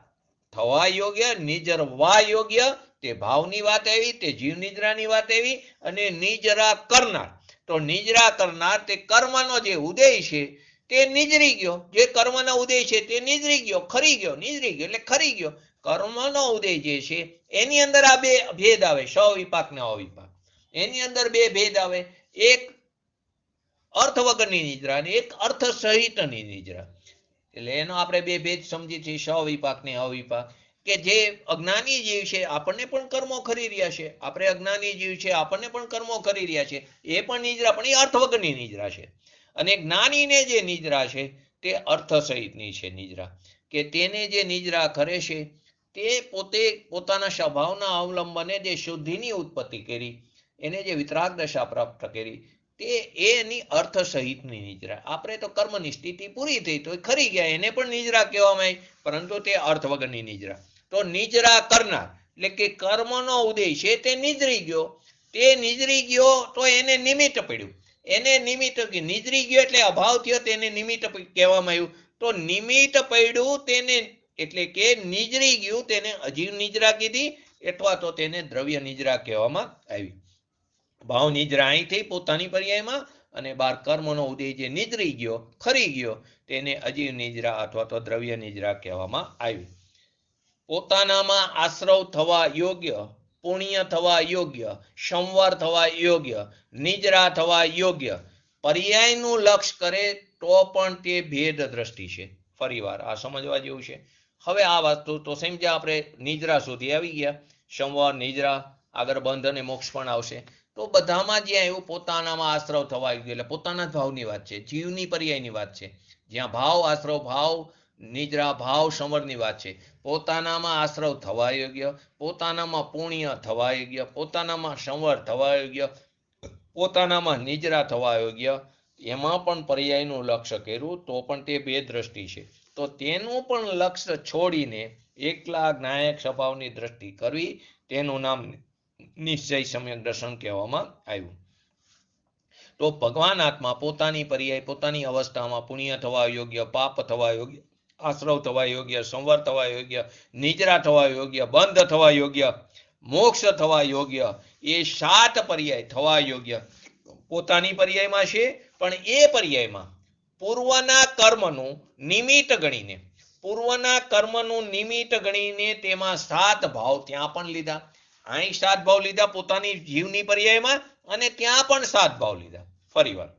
થવા યોગ્ય, નિજરવા યોગ્ય તે ભાવની વાત આવી, તે જીવ નિજરાની વાત આવી. અને નિજરા કરનાર, તો નિજરા કરનાર તે કર્મનો જે ઉદય છે તે નિજરી ગયો. જે કર્મનો ઉદય છે તે નિજરી ગયો, ખરી ગયો. નિજરી ગયો એટલે ખરી ગયો. કર્મનો ઉદય જે છે એની અંદર આ બે ભેદ આવે, સવિપાક ને અવિપાક. એની અંદર બે ભેદ આવે, એક અર્થ વગરની નિજરા અને એક અર્થ સહિતની નિજરા. એટલે એનો આપણે બે ભેદ સમજી છીએ, સવિપાક ને અવિપાક. કે જે અજ્ઞાની જીવ છે આપણને પણ કર્મો કરી રહ્યા છે, આપણે અજ્ઞાની જીવ છે આપણને પણ કર્મો કરી રહ્યા છે, એ પણ નિજરા, પણ એ અર્થ વગરની નિજરા છે. અને જ્ઞાનીને જે નિજરા છે તે અર્થ સહિતની છે નિજરા. કે તેને જે નિજરા કરે છે તે પોતે પોતાના સ્વભાવના અવલંબને જે શુદ્ધિની ઉત્પત્તિ કરી, એને જે વિતરાગ દશા પ્રાપ્ત કરી, તે એની અર્થ સહિતની નિજરા. આપણે તો કર્મની સ્થિતિ પૂરી થઈ તો ખરી ગયા, એને પણ નિજરા કહેવામાં આવી, પરંતુ તે અર્થ વગરની નિજરા. તો નિજરા કરનાર એટલે કે કર્મનો ઉદય છે તે નિજરી ગયો. તે નિજરી ગયો તો એને નિમિત્ત પડ્યું. એને નિમિત્ત, નિજરી ગયો એટલે અભાવ થયો, તેને નિમિત્ત કહેવામાં આવ્યું. તો નિમિત્ત પડ્યું તેને એટલે કે નિજરી ગયું, તેને અજીવ નિજરા કીધી, અથવા તો તેને દ્રવ્ય નિજરા કહેવામાં આવી. ભાવ નિજરા અહીંથી પોતાની પર્યાયમાં, અને બાર કર્મનો ઉદય જે નિજરી ગયો, ખરી ગયો, તેને અજીવ નિજરા અથવા તો દ્રવ્ય નિજરા કહેવામાં આવી. પોતાનામાં આશ્રવ થવા યોગ્ય, પુણ્ય થવા યોગ્ય, સંવર થવા યોગ્ય, નિજરા થવા યોગ્ય પર્યાયનું લક્ષ કરે તો પણ તે ભેદ દ્રષ્ટિ છે. ફરીવાર આ સમજવા જેવું છે. હવે આ વસ્તુ તો સમજ્યા આપણે, નિજરા સુધી આવી ગયા. સંવર, નિજરા, આગળ બંધ અને મોક્ષ પણ આવશે. તો બધામાં જ્યાં એવું પોતાનામાં આશ્રવ થવા યોગ્ય એટલે પોતાના જ ભાવની વાત છે, જીવની પર્યાયની વાત છે. જ્યાં ભાવ, આશ્રવ, ભાવ, નિજરા, ભાવ, સંવરની વાત છે. પોતાનામાં આશ્રવ થવા યોગ્ય, પોતાનામાં પુણ્ય થવા યોગ્ય, પોતાનામાં સંવર થવા યોગ્ય, પોતાનામાં નિજરા થવા યોગ્ય, એમાં પણ પર્યાયનું લક્ષ્ય કર્યું તો પણ તે બે દ્રષ્ટિ છે. તો તેનું પણ લક્ષ્ય છોડીને એકલા જ્ઞાયક સ્વભાવની દ્રષ્ટિ કરવી, તેનું નામ નિશ્ચય સમ્યક દર્શન કહેવામાં આવ્યું. તો ભગવાન આત્મા પોતાની પર્યાય, પોતાની અવસ્થામાં પુણ્ય થવા યોગ્ય, પાપ થવા યોગ્ય, આશ્રવ થવા યોગ્ય, સંવર થવા યોગ્ય, નિજરા થવા યોગ્ય, બંધ થવા યોગ્ય, મોક્ષ થવા યોગ્ય, એ 7 પર્યાય થવા યોગ્ય પોતાની પર્યાયમાં છે. પણ એ પર્યાયમાં પૂર્વના કર્મનું નિમિત્ત ગણીને, પૂર્વના કર્મનું નિમિત્ત ગણીને તેમાં 7 ભાવ ત્યાં પણ લીધા, અહીં 7 ભાવ લીધા પોતાની જીવની પર્યાયમાં, અને ત્યાં પણ 7 ભાવ લીધા. ફરીવાર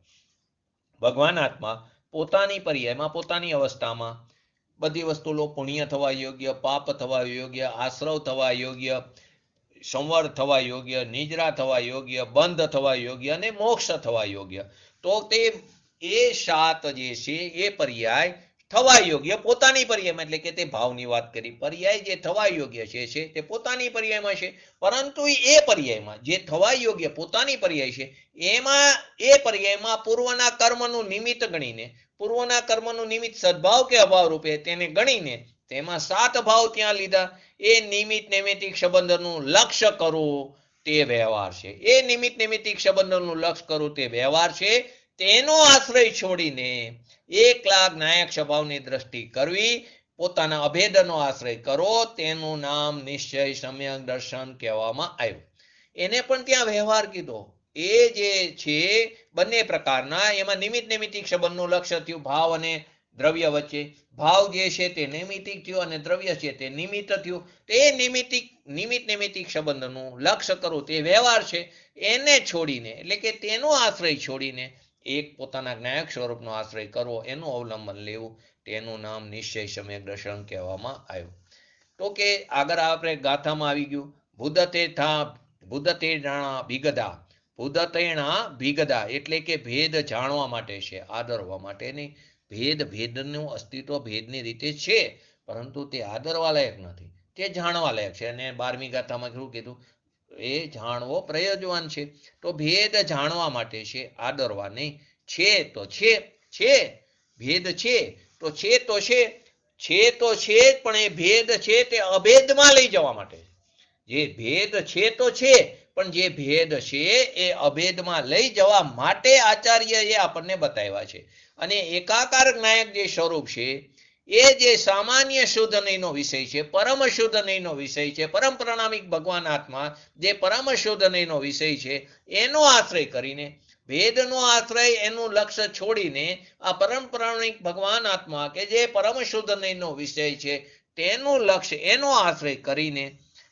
ભગવાન આત્મા પોતાની પર્યાયમાં પોતાની અવસ્થામાં બધી વસ્તુ લો, પુણ્ય થવા યોગ્ય, પાપ થવા યોગ્ય, આશ્રવ થવા યોગ્ય, સંવર થવા યોગ્ય, નિદ્રા થવા યોગ્ય, બંધ થવા યોગ્ય અને મોક્ષ થવા યોગ્ય. તો તે એ 7 જે છે એ પર્યાય થવા યોગ્ય પોતાની પર્યાયમાં, એટલે કે તે ભાવની વાત કરી, પર્યાય જે થવા યોગ્ય છે તે પોતાની પર્યાયમાં છે. પરંતુ એ પર્યાયમાં જે થવા યોગ્ય પોતાની પર્યાય છે એમાં એ પર્યાયમાં પૂર્વના કર્મનું નિમિત્ત ગણીને, પૂર્વના કર્મનું નિમિત્ત સદભાવ કે અભાવ રૂપે તેને ગણીને તેમાં 7 ભાવ ત્યાં લીધા. એ નિમિત્ત નૈમિત્તિક સંબંધનું લક્ષ્ય કરવું તે વ્યવહાર છે. એ નિમિત્ત નૈમિત્તિક સંબંધનું લક્ષ્ય કરવું તે વ્યવહાર છે. તેનો આશ્રય છોડીને એકલા જ્ઞાયક સ્વભાવની દ્રષ્ટિ કરવી, પોતાના અભેદનો આશ્રય કરો, તેનું નામ નિશ્ચય સમ્યક દર્શન કહેવામાં આવ્યું. એને પણ ત્યાં વ્યવહાર કીધો. એ જે છે બંને પ્રકારના, એમાં નિમિત્ત નૈમિત્તિક સંબંધનું લક્ષ્ય થયું ભાવ અને દ્રવ્ય વચ્ચે. ભાવ જે છે તે નૈમિત્તિક થયું અને દ્રવ્ય છે તે નિમિત્ત થયું. તે નિમિત્ત નૈમિત્તિક સંબંધનું લક્ષ્ય કરવું તે વ્યવહાર છે. એને છોડીને, એટલે કે તેનો આશ્રય છોડીને એક પોતાના જ્ઞાયક સ્વરૂપનો આશ્રય કરવો, એનું અવલંબન લેવું, તેનું નામ નિશ્ચય સમ્યક દર્શન કહેવામાં આવ્યું. તો કે આગળ આપણે ગાથામાં આવી ગયું, ભૂદતેણા ભીગદા. ભૂદતેણા ભીગદા એટલે કે ભેદ જાણવા માટે છે, આદરવા માટે નહીં. ભેદનું અસ્તિત્વ ભેદની રીતે છે, પરંતુ તે આદરવા લાયક નથી, તે જાણવા લાયક છે. અને 12મી ગાથામાં શું કીધું? એ જાણવો પ્રયોજવાન છે. તો ભેદ જાણવા માટે છે, આદરવા નહીં. છે તો છે, ભેદ છે તો છે, પણ એ ભેદ છે તે અભેદમાં લઈ જવા માટે. જે ભેદ છે તો છે, પણ જે ભેદ છે એ અભેદમાં લઈ જવા માટે આચાર્યએ આપણને બતાવ્યા છે. અને એકાકાર જ્ઞાયક જે સ્વરૂપ છે એ જે સામાન્ય શુદ્ધ નહીંનો વિષય છે, પરમ શુદ્ધ નહીંનો વિષય છે, પરમ પ્રણામિક ભગવાન આત્મા જે પરમ શુદ્ધ નહીંનો વિષય છે એનો આશ્રય કરીને, ભેદનો આશ્રય એનું લક્ષ્ય છોડીને આ પરમ પ્રણામિક ભગવાન આત્મા કે જે પરમ શુદ્ધ નહીંનો વિષય છે તેનું લક્ષ્ય, એનો આશ્રય કરીને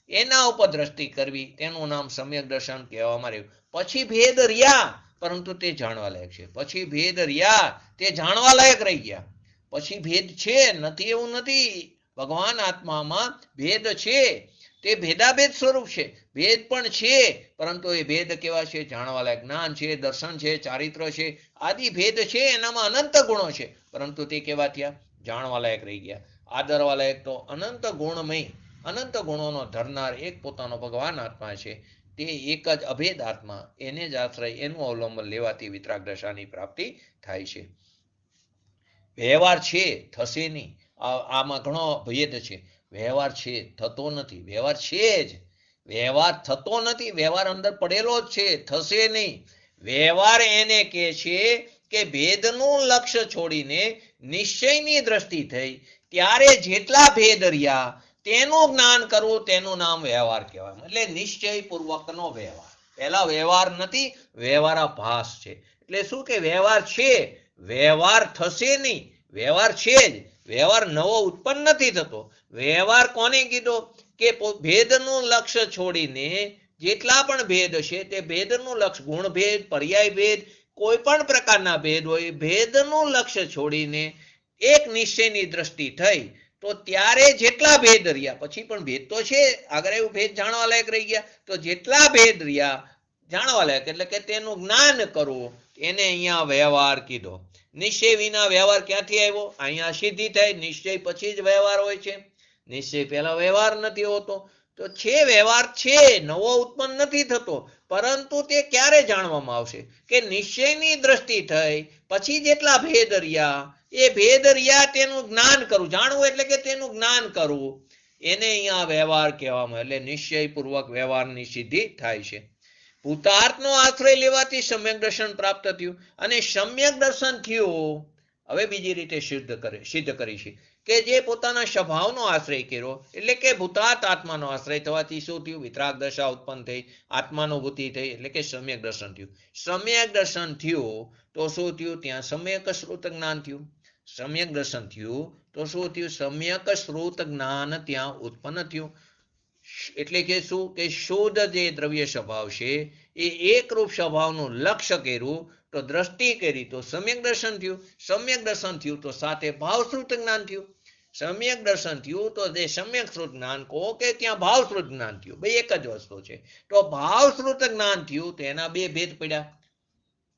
એના ઉપર દ્રષ્ટિ કરવી, તેનું નામ સમ્યક દર્શન કહેવામાં આવ્યું. પછી ભેદ રહ્યા, પરંતુ તે જાણવા લાયક છે. પછી ભેદ રહ્યા, તે જાણવા લાયક રહી ગયા. પછી ભેદ છે, નથી એવું નથી. ભગવાન આત્મામાં ભેદ છે, તે ભેદાભેદ સ્વરૂપ છે. ભેદ પણ છે, પરંતુ એ ભેદ કેવા છે? જાણવા લાયક. જ્ઞાન છે, દર્શન છે, ચારિત્ર છે, આદિ ભેદ છે. એનામાં અનંત ગુણો છે, પરંતુ તે કેવા થયા? જાણવા લાયક રહી ગયા. આદરવા લાયક તો અનંત ગુણમય, અનંત ગુણોનો ધરનાર એક પોતાનો ભગવાન આત્મા છે. તે એક જ અભેદ આત્મા, એને જ આશ્રય, એનું અવલંબન લેવાથી વિતરાગ દશાની પ્રાપ્તિ થાય છે. વ્યવહાર છે, થશે નહીં. આમાં ઘણો ભેદ છે. વ્યવહાર છે, થતો નથી. વ્યવહાર છે જ, વ્યવહાર થતો નથી. વ્યવહાર અંદર પડેલો જ છે, થશે નહીં. વ્યવહાર એને કહે છે કે ભેદનું લક્ષ્ય છોડીને નિશ્ચયની દ્રષ્ટિ થઈ ત્યારે જેટલા ભેદ રહ્યા તેનું જ્ઞાન કરવું, તેનું નામ વ્યવહાર કહેવાય. એટલે નિશ્ચય પૂર્વકનો વ્યવહાર. પહેલા વ્યવહાર નથી, વ્યવહારાભાસ છે. એટલે શું કે વ્યવહાર છે, વ્યવહાર થશે નહીં. વ્યવહાર છે જ, વ્યવહાર નવો ઉત્પન્ન નથી થતો. વ્યવહાર કોને કીધો? કે ભેદનું લક્ષ્ય છોડીને જેટલા પણ ભેદ છે તે ભેદનું લક્ષ્ય, ગુણ ભેદ, પર્યાય ભેદ, કોઈ પણ પ્રકારના ભેદ હોય, ભેદનું લક્ષ્ય છોડીને એક નિશ્ચયની દ્રષ્ટિ થઈ તો ત્યારે જેટલા ભેદ રહ્યા, પછી પણ ભેદ તો છે, આગળ એવું ભેદ જાણવા લાયક રહી ગયા, તો જેટલા ભેદ રહ્યા જાણવા લાયક, એટલે કે તેનું જ્ઞાન કરવું, એને અહીંયા વ્યવહાર કીધો. નિશ્ચય વિના વ્યવહાર ક્યાંથી આવ્યો? અહીંયા સિદ્ધિ થાય. નિશ્ચય પછી જ વ્યવહાર હોય છે. નિશ્ચય પહેલા વ્યવહાર નથી હોતો. તો છે, વ્યવહાર છે, નવો ઉત્પન્ન નથી થતો, પરંતુ તે ક્યારે જાણવામાં આવશે? કે નિશ્ચયની દ્રષ્ટિ થઈ પછી જેટલા ભેદ રહ્યા એ ભેદ રહ્યા તેનું જ્ઞાન કરવું. જાણવું એટલે કે તેનું જ્ઞાન કરવું, એને અહીંયા વ્યવહાર કહેવામાં. એટલે નિશ્ચયપૂર્વક વ્યવહારની સિદ્ધિ થાય છે. ભૂતાર્થનો આશ્રય લેવાથી સમ્યક દર્શન પ્રાપ્ત થયું. અને સમ્યક દર્શન થયું, હવે બીજી રીતે સિદ્ધ કરી છે કે જે પોતાના સ્વભાવનો આશ્રય કર્યો, એટલે કે ભૂતાર્થ આત્માનો આશ્રય થવાથી શું થયું? વિતરાગ દશા ઉત્પન્ન થઈ, આત્માનુભૂતિ થઈ, એટલે કે સમ્યક દર્શન થયું. સમ્યક દર્શન થયું તો શું થયું? ત્યાં સમ્યક શ્રુત જ્ઞાન થયું. સમ્યક દર્શન થયું તો શું થયું? સમ્યક શ્રુત જ્ઞાન ત્યાં ઉત્પન્ન થયું. એટલે કે શું કે શુદ્ધ જે દ્રવ્ય સ્વભાવ છે એ એકરૂપ સ્વભાવનું લક્ષ્ય કર્યું તો દ્રષ્ટિ કરી તો સમ્યક દર્શન થયું. સમ્યક દર્શન થયું તો સાથે ભાવશ્રુત જ્ઞાન થયું. સમ્યક દર્શન થયું તો જે સમ્યક શ્રુત જ્ઞાન કહો કે ત્યાં ભાવશ્રુત જ્ઞાન થયું, બે એક જ વસ્તુ છે. તો ભાવશ્રુત જ્ઞાન થયું તો એના બે ભેદ પડ્યા.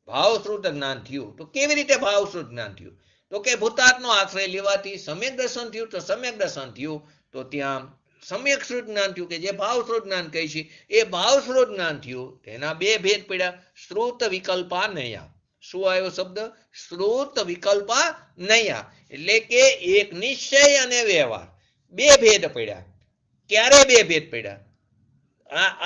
ભાવશ્રુત જ્ઞાન થયું તો કેવી રીતે ભાવશ્રુત જ્ઞાન થયું? તો કે ભૂતાત્નો આશ્રય લેવાથી સમ્યક દર્શન થયું તો સમ્યક દર્શન થયું તો ત્યાં સમ્યક શ્રુત જ્ઞાન થયું કે જે ભાવશ્રુત જ્ઞાન કહે છે એ ભાવશ્રુત જ્ઞાન થયું તેના બે ભેદ પડ્યા. શ્રુત વિકલ્પા નયા. શું આવ્યો શબ્દ? શ્રુત વિકલ્પા નયા. એટલે કે એક નિશ્ચય અને વ્યવહાર બે ભેદ પડ્યા. ક્યારે બે ભેદ પડ્યા?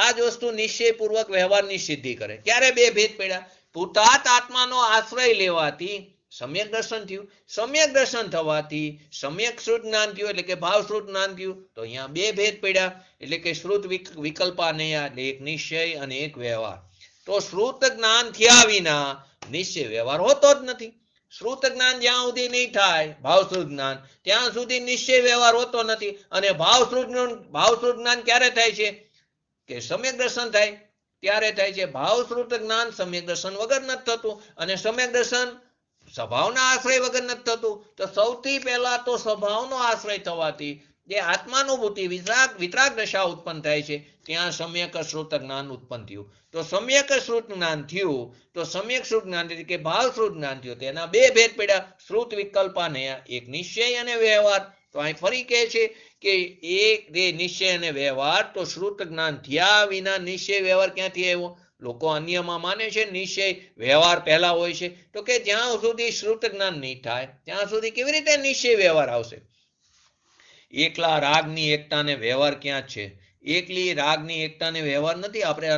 આ જ વસ્તુ નિશ્ચયપૂર્વક વ્યવહારની સિદ્ધિ કરે. ક્યારે બે ભેદ પડ્યા? ભૂતાત આત્માનો આશ્રય લેવાથી સમ્યક દર્શન થયું. સમ્યક દર્શન થવાથી સમ્યક શ્રુત જ્ઞાન થયું એટલે કે ભાવશ્રુત જ્ઞાન થયું તો અહીંયા બે ભેદ પડ્યા. એટલે કે શ્રુત વિકલ્પાનયા એટલે એક નિશ્ચય અને એક વ્યવહાર. તો શ્રુત જ્ઞાન થયા વિના નિશ્ચય વ્યવહાર હોતો જ નથી. શ્રુત જ્ઞાન જ્યાં સુધી નહીં થાય ભાવશ્રુત જ્ઞાન ત્યાં સુધી નિશ્ચય વ્યવહાર હોતો નથી. અને ભાવશ્રુત જ્ઞાન ક્યારે થાય છે? કે સમ્યક દર્શન થાય ત્યારે થાય છે. ભાવશ્રુત જ્ઞાન સમ્યક દર્શન વગર નથી થતું અને સમ્યક દર્શન સ્વભાવના આશ્રય વગર નથી થતું. તો સૌથી પહેલા તો સ્વભાવનો આશ્રય થવાથી જે આત્માનુભૂતિ વિતરાગ દશા ઉત્પન્ન થાય છે ત્યાં સમ્યક શ્રુત જ્ઞાન ઉત્પન્ન થયું. તો સમ્યક શ્રુત જ્ઞાન થયું તો સમ્યક શ્રુત જ્ઞાન કે ભાવશ્રુત જ્ઞાન થયું તેના બે ભેદ પડ્યા. શ્રુત વિકલ્પાનયા એક નિશ્ચય અને વ્યવહાર. તો અહીં ફરી કહે છે કે એક જે નિશ્ચય અને વ્યવહાર તો શ્રુત જ્ઞાન થયા વિના નિશ્ચય વ્યવહાર ક્યાંથી આવ્યો? લોકો અન્યમાં માને છે નિશ્ચય વ્યવહાર પહેલા હોય છે. તો કે જ્યાં સુધી શ્રુત જ્ઞાન નહીં થાય ત્યાં સુધી કેવી રીતે નિશ્ચય વ્યવહાર આવશે? એકલા રાગની એકતાને વ્યવહાર ક્યાં છે? એકલી રાગની એકતાને વ્યવહાર નથી. આપણે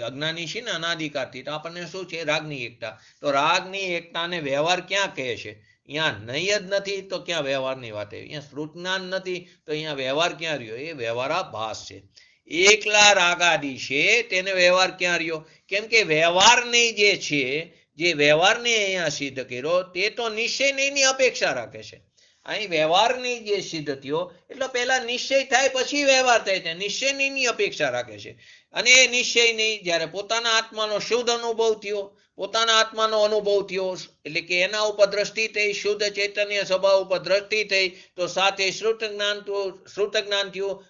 અજ્ઞાની છીએ ને અનાદિકાળથી, તો આપણને શું છે? રાગની એકતા. તો રાગની એકતાને વ્યવહાર ક્યાં કહે છે? અહીંયા નહીં જ નથી તો ક્યાં વ્યવહારની વાત? અહીંયા શ્રુત જ્ઞાન નથી તો અહીંયા વ્યવહાર ક્યાં રહ્યો? એ વ્યવહારાભાસ છે. એકલા રાગાદી છે તેને વ્યવહાર ક્યાં રહ્યો? કેમ કે વ્યવહારની જે છે જે વ્યવહારને અહીંયા સિદ્ધ કર્યો તે તો નિશ્ચયની અપેક્ષા રાખે છે. અહીં વ્યવહારની જે સિદ્ધ થયો એટલે પહેલા નિશ્ચય થાય પછી વ્યવહાર થાય છે. નિશ્ચયની અપેક્ષા રાખે છે. અને એ નિશ્ચયની જ્યારે પોતાના આત્માનો શુદ્ધ અનુભવ થયો, પોતાના આત્માનો અનુભવ થયો એટલે કે એના ઉપર દ્રષ્ટિ થઈ, શુદ્ધ ચૈતન્ય સ્વભાવ ઉપર દ્રષ્ટિ થઈ તો સાથે શ્રુત જ્ઞાન થયું.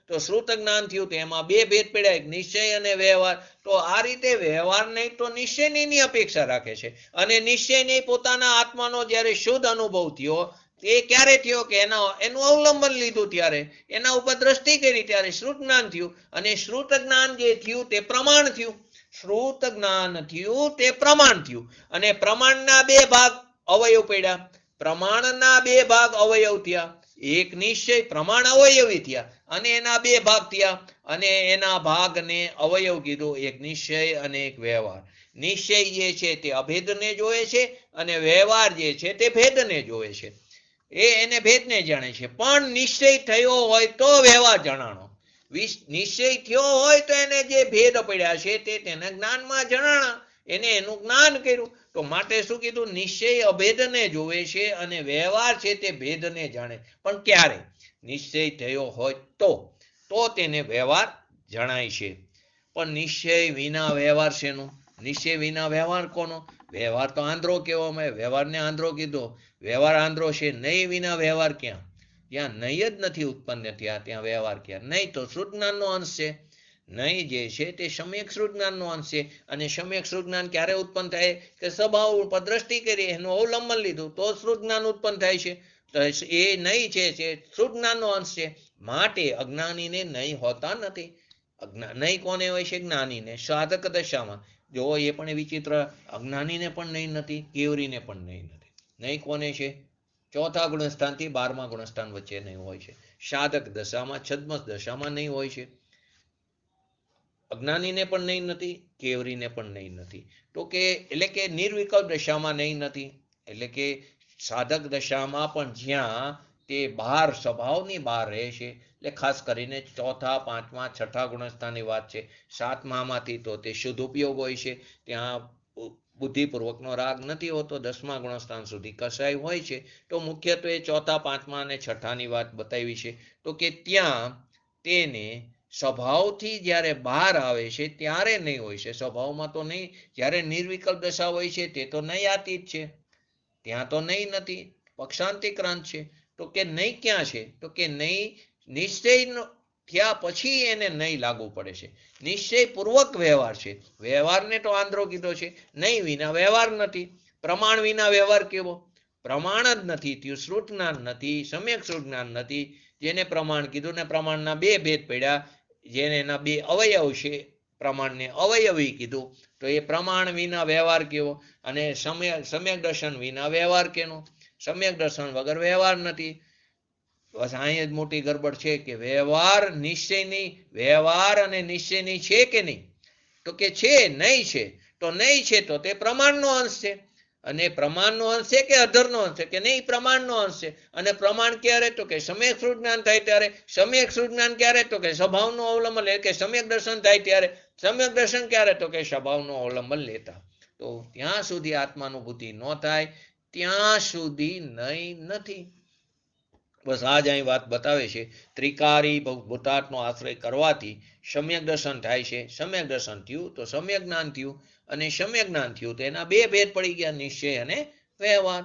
તો શ્રુત જ્ઞાન થયું તો એમાં બે ભેદ પડ્યા, એક નિશ્ચય અને વ્યવહાર. તો આ રીતે વ્યવહાર નહીં તો નિશ્ચયની અપેક્ષા રાખે છે. અને નિશ્ચય નહીં પોતાના આત્માનો જ્યારે શુદ્ધ અનુભવ થયો એ ક્યારે થયો? કે એનું અવલંબન લીધું ત્યારે, એના ઉપર દ્રષ્ટિ કરી ત્યારે શ્રુત જ્ઞાન થયું. અને શ્રુત જ્ઞાન જે થયું તે પ્રમાણ થયું. શ્રુત જ્ઞાન થયું તે પ્રમાણ થયું. અને પ્રમાણના બે ભાગ અવયવ પડ્યા. પ્રમાણના બે ભાગ અવયવ થયા. એક નિશ્ચય પ્રમાણ અવયવી થયા અને એના બે ભાગ થયા. અને એના ભાગને અવયવ કીધું, એક નિશ્ચય અને એક વ્યવહાર. નિશ્ચય જે છે તે અભેદને જોવે છે અને વ્યવહાર જે છે તે ભેદને જોવે છે. એને ભેદને જાણે છે. પણ નિશ્ચય થયો હોય તો વ્યવહાર જણાણો. નિશ્ચય થયો હોય તો એને જે ભેદ પડ્યા છે તે તેના જ્ઞાનમાં જણાણા, એને એનું જ્ઞાન કર્યું. તો માટે શું કીધું? નિશ્ચય અભેદને જોવે છે અને વ્યવહાર છે તે ભેદને જાણે. પણ ક્યારે? નિશ્ચય થયો હોય તો તેને વ્યવહાર જણાય છે. પણ નિશ્ચય વિના વ્યવહાર શેનું? નિશ્ચય વિના વ્યવહાર કોનો? વ્યવહાર તો આંધ્રો કહેવામાં આવે. વ્યવહારને આંધ્રો કીધો. વ્યવહાર આંધ્રો છે. નહીં વિના વ્યવહાર ક્યાં? ત્યાં નહીં જ નથી ઉત્પન્ન થયા ત્યાં વ્યવહાર ક્યાં? નહીં તો શ્રુત જ્ઞાનનો અંશ છે. નહીં જે છે તે સમ્યક શ્રુત જ્ઞાનનો અંશ છે. અને સમ્યક શ્રુત જ્ઞાન ક્યારે ઉત્પન્ન થાય? કે સ્વભાવ ઉપર દ્રષ્ટિ કરી એનું અવલંબન લીધું તો શ્રુત જ્ઞાન ઉત્પન્ન થાય છે. તો એ નહીં છે શ્રુત જ્ઞાનનો અંશ છે. માટે અજ્ઞાનીને નહીં હોતા નથી. નહીં કોને હોય છે? જ્ઞાનીને. સાધક દશામાં જો એ પણ વિચિત્ર, અજ્ઞાનીને પણ નહીં નથી, કેવરીને પણ નહીં નથી. નહીં કોને છે? ચોથા ગુણસ્થાનથી 12મા ગુણસ્થાન વચ્ચે નહીં હોય છે. સાધક દશામાં, છદ્મસ દશામાં નહીં હોય છે. અજ્ઞાનીને પણ નહીં નથી, કેવરીને પણ નહીં નથી. તો કે એટલે કે નિર્વિકલ્પ દશામાં નહીં નથી. એટલે કે સાધક દશામાં પણ જ્યાં તે બહાર સ્વભાવની બહાર રહે છે. એટલે ખાસ કરીને ચોથા, પાંચમા, છઠ્ઠા ગુણસ્થાનની વાત છે. સાતમામાંથી તો તે શુદ્ધ ઉપયોગ હોય છે. ત્યાં બુદ્ધિપૂર્વકનો રાગ નથી હોતો, 10મા ગુણસ્થાન સુધી કસાય હોય છે. તો મુખ્યત્વે 4થા, 5મા અને 6ઠાની વાત બતાવી છે. તો કે ત્યાં તેને સ્વભાવથી જ્યારે બહાર આવે છે ત્યારે નહીં હોય છે. સ્વભાવમાં તો નહીં, જ્યારે નિર્વિકલ્પ દશા હોય છે તે તો નહીં આતીત છે, ત્યાં તો નહીં નથી, પક્ષાંતિક્રાંત છે. તો કે નહીં ક્યાં છે? તો કે નહીં નિશ્ચય થયા પછી એને નહીં લાગુ પડે છે. નિશ્ચયપૂર્વક વ્યવહાર છે. વ્યવહારને તો આંધ્રો કીધો છે. નહીં વિના વ્યવહાર નથી. પ્રમાણ વિના વ્યવહાર કેવો? પ્રમાણ જ નથી થયું, શ્રુત જ્ઞાન નથી, સમ્યક શ્રુત જ્ઞાન નથી. જેને પ્રમાણ કીધું ને પ્રમાણના બે ભેદ પડ્યા, જેને એના બે અવયવ છે, પ્રમાણને અવયવી કીધું. તો એ પ્રમાણ વિના વ્યવહાર કેવો? અને સમ્યક દર્શન વિના વ્યવહાર કેનો? સમ્યક દર્શન વગર વ્યવહાર નથી. બસ અહીંયા જ મોટી ગરબડ છે કે વ્યવહાર નિશ્ચયની, વ્યવહાર અને નિશ્ચયની છે કે નહીં? તો કે છે, નહીં છે. તો નહીં છે તો તે પ્રમાણનો અંશ છે. અને પ્રમાણનો અંશ છે કે અધરનો અંશ છે? કે નહીં, પ્રમાણનો અંશ છે. અને પ્રમાણ ક્યારે? તો કે સમ્યક શ્રુત જ્ઞાન થાય ત્યારે. સમ્યક શ્રુત જ્ઞાન ક્યારે? તો કે સ્વભાવનું અવલંબન લે. કે સમ્યક દર્શન થાય ત્યારે. સમ્યક દર્શન ક્યારે? તો કે સ્વભાવનું અવલંબન લેતા. તો ત્યાં સુધી આત્માનુભૂતિ ન થાય ત્યાં સુધી નહીં નથી. બસ આ જ અહીં વાત બતાવે છે. ત્રિકારી ભૂતાર્થનો આશ્રય કરવાથી સમ્યક દર્શન થાય છે. સમ્યક દર્શન થયું તો સમ્યક જ્ઞાન થયું, અને સમ્યક જ્ઞાન થયું તો એના બે ભેદ પડી ગયા, નિશ્ચય અને વ્યવહાર.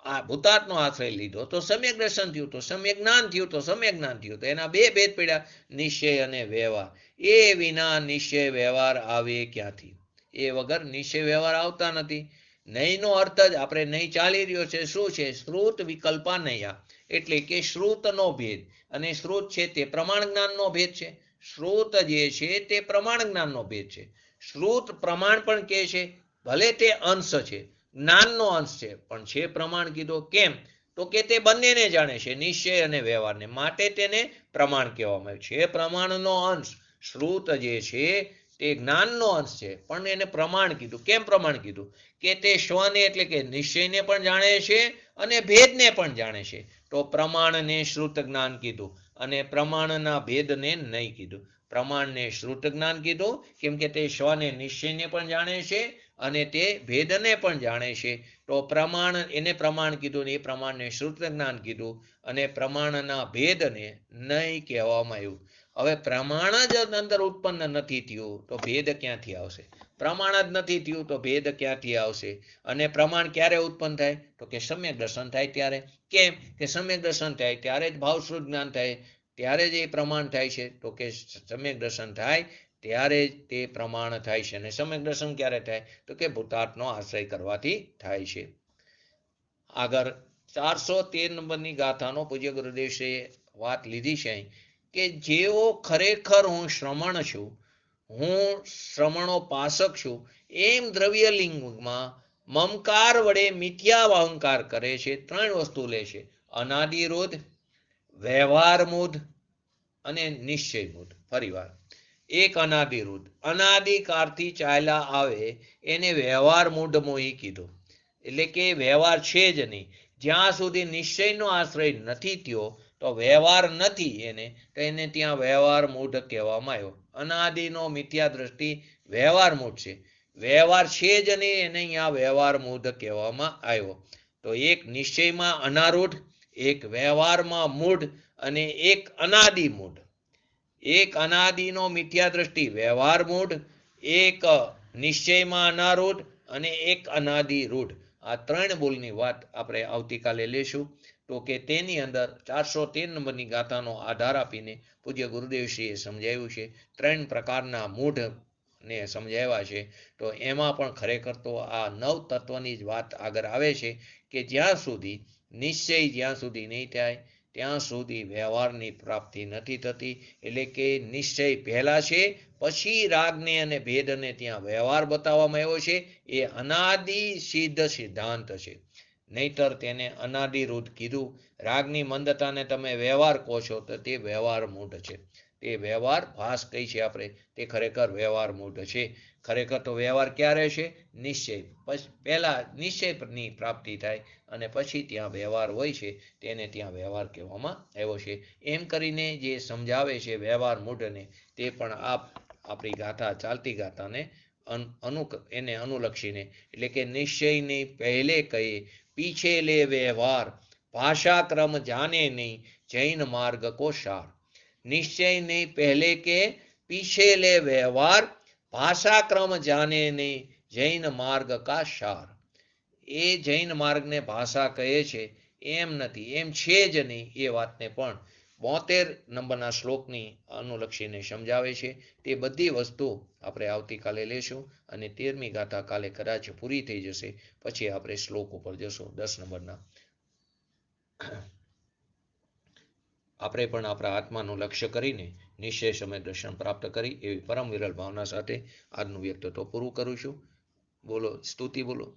આ ભૂતાર્થનો આશ્રય લીધો તો સમ્યક દર્શન થયું, તો સમ્યક જ્ઞાન થયું, તો સમ્યક જ્ઞાન થયું, તો એના બે ભેદ પડ્યા, નિશ્ચય અને વ્યવહાર. એ વિના નિશ્ચય વ્યવહાર આવે ક્યાંથી? એ વગર નિશ્ચય વ્યવહાર આવતા નથી. નહીંનો અર્થ જ આપણે નહીં ચાલી રહ્યો છે શું છે? શ્રુત વિકલ્પા નયા, એટલે કે શ્રુતનો ભેદ. અને શ્રુત છે તે પ્રમાણ જ્ઞાનનો ભેદ છે. શ્રુત જે છે તે પ્રમાણ જ્ઞાનનો ભેદ છે. શ્રુત પ્રમાણ પણ કહે છે, ભલે તે અંશ છે, જ્ઞાનનો અંશ છે, પણ છે પ્રમાણ કીધો. કેમ? તો કે તે બંનેને જાણે છે, નિશ્ચય અને વ્યવહારને, માટે તેને પ્રમાણ કહેવામાં આવ્યું છે. પ્રમાણનો અંશ શ્રુત જે છે તે જ્ઞાનનો અંશ છે, પણ એને પ્રમાણ કીધું. કેમ પ્રમાણ કીધું? કે તે સ્વને એટલે કે નિશ્ચયને પણ જાણે છે અને ભેદને પણ જાણે છે. તો પ્રમાણને શ્રુત જ્ઞાન કીધું અને પ્રમાણના ભેદને નહીં કીધું. પ્રમાણને શ્રુત જ્ઞાન કીધું કેમ કે તે સ્વને નિશ્ચયને પણ જાણે છે અને તે ભેદને પણ જાણે છે. તો પ્રમાણ, એને પ્રમાણ કીધું, એ પ્રમાણને શ્રુત જ્ઞાન કીધું અને પ્રમાણના ભેદને નહીં કહેવામાં આવ્યું. હવે પ્રમાણ જ અંદર ઉત્પન્ન નથી થયું તો ભેદ ક્યાંથી આવશે? પ્રમાણ જ નથી થયું તો ભેદ ક્યાંથી આવશે? અને પ્રમાણ ક્યારે ઉત્પન્ન થાય? તો કે સમ્યક દર્શન થાય ત્યારે. કેમ? કે સમ્યક દર્શન થાય ત્યારે જ ભાવશ્રુત જ્ઞાન થાય, ત્યારે જ એ પ્રમાણ થાય છે. તો કે સમ્યક દર્શન થાય ત્યારે જ તે પ્રમાણ થાય છે. અને સમ્યક દર્શન ક્યારે થાય? તો કે ભૂતાર્થનો આશ્રય કરવાથી થાય છે. આગળ 413 નંબરની ગાથાનો પૂજ્ય ગુરુદેવશ્રીએ વાત લીધી છે કે જેઓ ખરેખર હું શ્રમણ છું, હું શ્રમણોપાસક છું, એમ દ્રવ્યલિંગમાં મમકાર વડે મિથ્યા અહંકાર કરે છે. ત્રણ વસ્તુ લે છે: અનાદિરૂઢ, વ્યવહાર મૂઢ અને નિશ્ચય મૂઢ. ફરીવાર, એક અનાદિરૂઢ, અનાદિકાળથી ચાલ્યા આવે એને વ્યવહાર મૂઢ મોહી કીધું. એટલે કે વ્યવહાર છે જ નહીં. જ્યાં સુધી નિશ્ચયનો આશ્રય નથી થયો તો વ્યવહાર નથી એને, તો એને ત્યાં વ્યવહાર મૂઢ કહેવામાં આવ્યો. અનાદિનો મિથ્યા દ્રષ્ટિ વ્યવહાર મૂઢ છે. વ્યવહાર છે જ નહીં, એને અહીંયા વ્યવહાર મૂઢ કહેવામાં આવ્યો. તો એક નિશ્ચયમાં અનારૂઢ, એક વ્યવહારમાં મૂઢ અને એક અનાદિ મૂઢ. એક અનાદિનો મિથ્યા દ્રષ્ટિ વ્યવહાર મૂઢ, એક નિશ્ચયમાં અનારૂઢ અને એક અનાદિ રૂઢ. આ ત્રણ બોલની વાત આપણે આવતીકાલે લેશું. તો કે તેની અંદર 413 નંબરની ગાથાનો આધાર આપીને પૂજ્ય ગુરુદેવશ્રીએ સમજાવ્યું છે. ત્રણ પ્રકારના મૂઢને સમજાવ્યા છે. તો એમાં પણ ખરેખર તો આ 9 તત્વની જ વાત આગળ આવે છે કે જ્યાં સુધી નિશ્ચય જ્યાં સુધી નહીં થાય ત્યાં સુધી વ્યવહારની પ્રાપ્તિ નથી થતી. એટલે કે નિશ્ચય પહેલા છે, પછી રાગને અને ભેદને ત્યાં વ્યવહાર બતાવવામાં આવ્યો છે. એ અનાદિ સિદ્ધ સિદ્ધાંત છે, નહીતર તેને અનાદિરૂઢ કીધું. રાગની મંદતાને તમે વ્યવહાર કહો છો તો તે વ્યવહાર મૂઢ છે. તે વ્યવહાર ભાસ કહી છે આપણે, તે ખરેખર વ્યવહાર મૂઢ છે. ખરેખર તો વ્યવહાર ક્યારે છે? નિશ્ચય. પછી પહેલા નિશ્ચયની પ્રાપ્તિ થાય અને પછી ત્યાં વ્યવહાર હોય છે, તેને ત્યાં વ્યવહાર કહેવામાં આવ્યો છે. એમ કરીને જે સમજાવે છે વ્યવહાર મૂઢને, તે પણ આપણી ગાથા ચાલતી ગાથાને એને અનુલક્ષીને એટલે કે નિશ્ચયની પહેલે કહે પીછે લે વ્યવહાર ભાષાક્રમ જાને નહીં જૈન માર્ગ કો સાર। निश्चय नहीं पहले के पीछे ले व्यवहार भाषाक्रम जाने नहीं जैन मार्ग का सार। એ જૈન માર્ગને ભાષા કહે છે એમ નથી, એમ છે જ નહીં એ વાતને પણ 72 નંબરના શ્લોકની અનુલક્ષીને સમજાવે છે। તે બધી વસ્તુ આપણે આવતીકાલે લેશું અને 13મી ગાથા કાલે કદાચ પૂરી થઈ જશે પછી આપણે શ્લોક ઉપર જશું 10 નંબરના। આપણે પણ આપણા આત્માનું લક્ષ્ય કરીને નિશ્ચય સમય દર્શન પ્રાપ્ત કરી એવી પરમ વિરલ ભાવના સાથે આજનું વ્યક્તિત્વ પૂરું કરું છું। બોલો સ્તુતિ બોલો।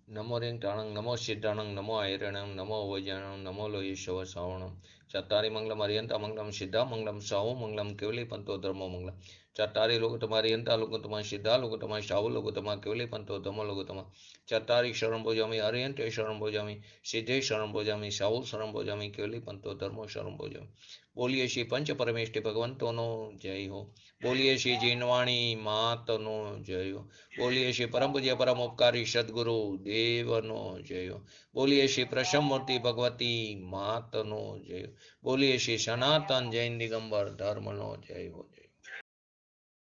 नमो रिंग टाणंग नमो सिद्धाणंग नमो ऐरणंग नमो वैजनंग नमो लोयेशव श्रावणं चत्तारि मंगलम अर्यंता मंगलम सिद्धा मंगलम साहु मंगलम केवली पंतो धर्मो मंगलम चत्तारि लोकोत्तम अर्यंता लोकोत्तम सिद्धा लोकोत्तम साहु लोकोत्तम केवली पंतो धर्मो लोकोत्तम चत्तारि शरण भोजामि अर्यंते शरण भोजामि सिद्धे शरण भोजामि साहु शरण भोजामि केवली पंतो धर्मो शरण भोजामि। बोलिए श्री पंच परमेष्टि भगवंतोनो जय हो। बोलिए श्री जीनवाणी मातनो जय हो। बोलिए श्री परम पूज्य परम उपकारी सद्गुरु देवनो जय हो। बोलिए श्री प्रसन्न मूर्ति भगवती मातनो जय हो। बोलिए श्री सनातन जैन दिगंबर धर्मनो जय हो।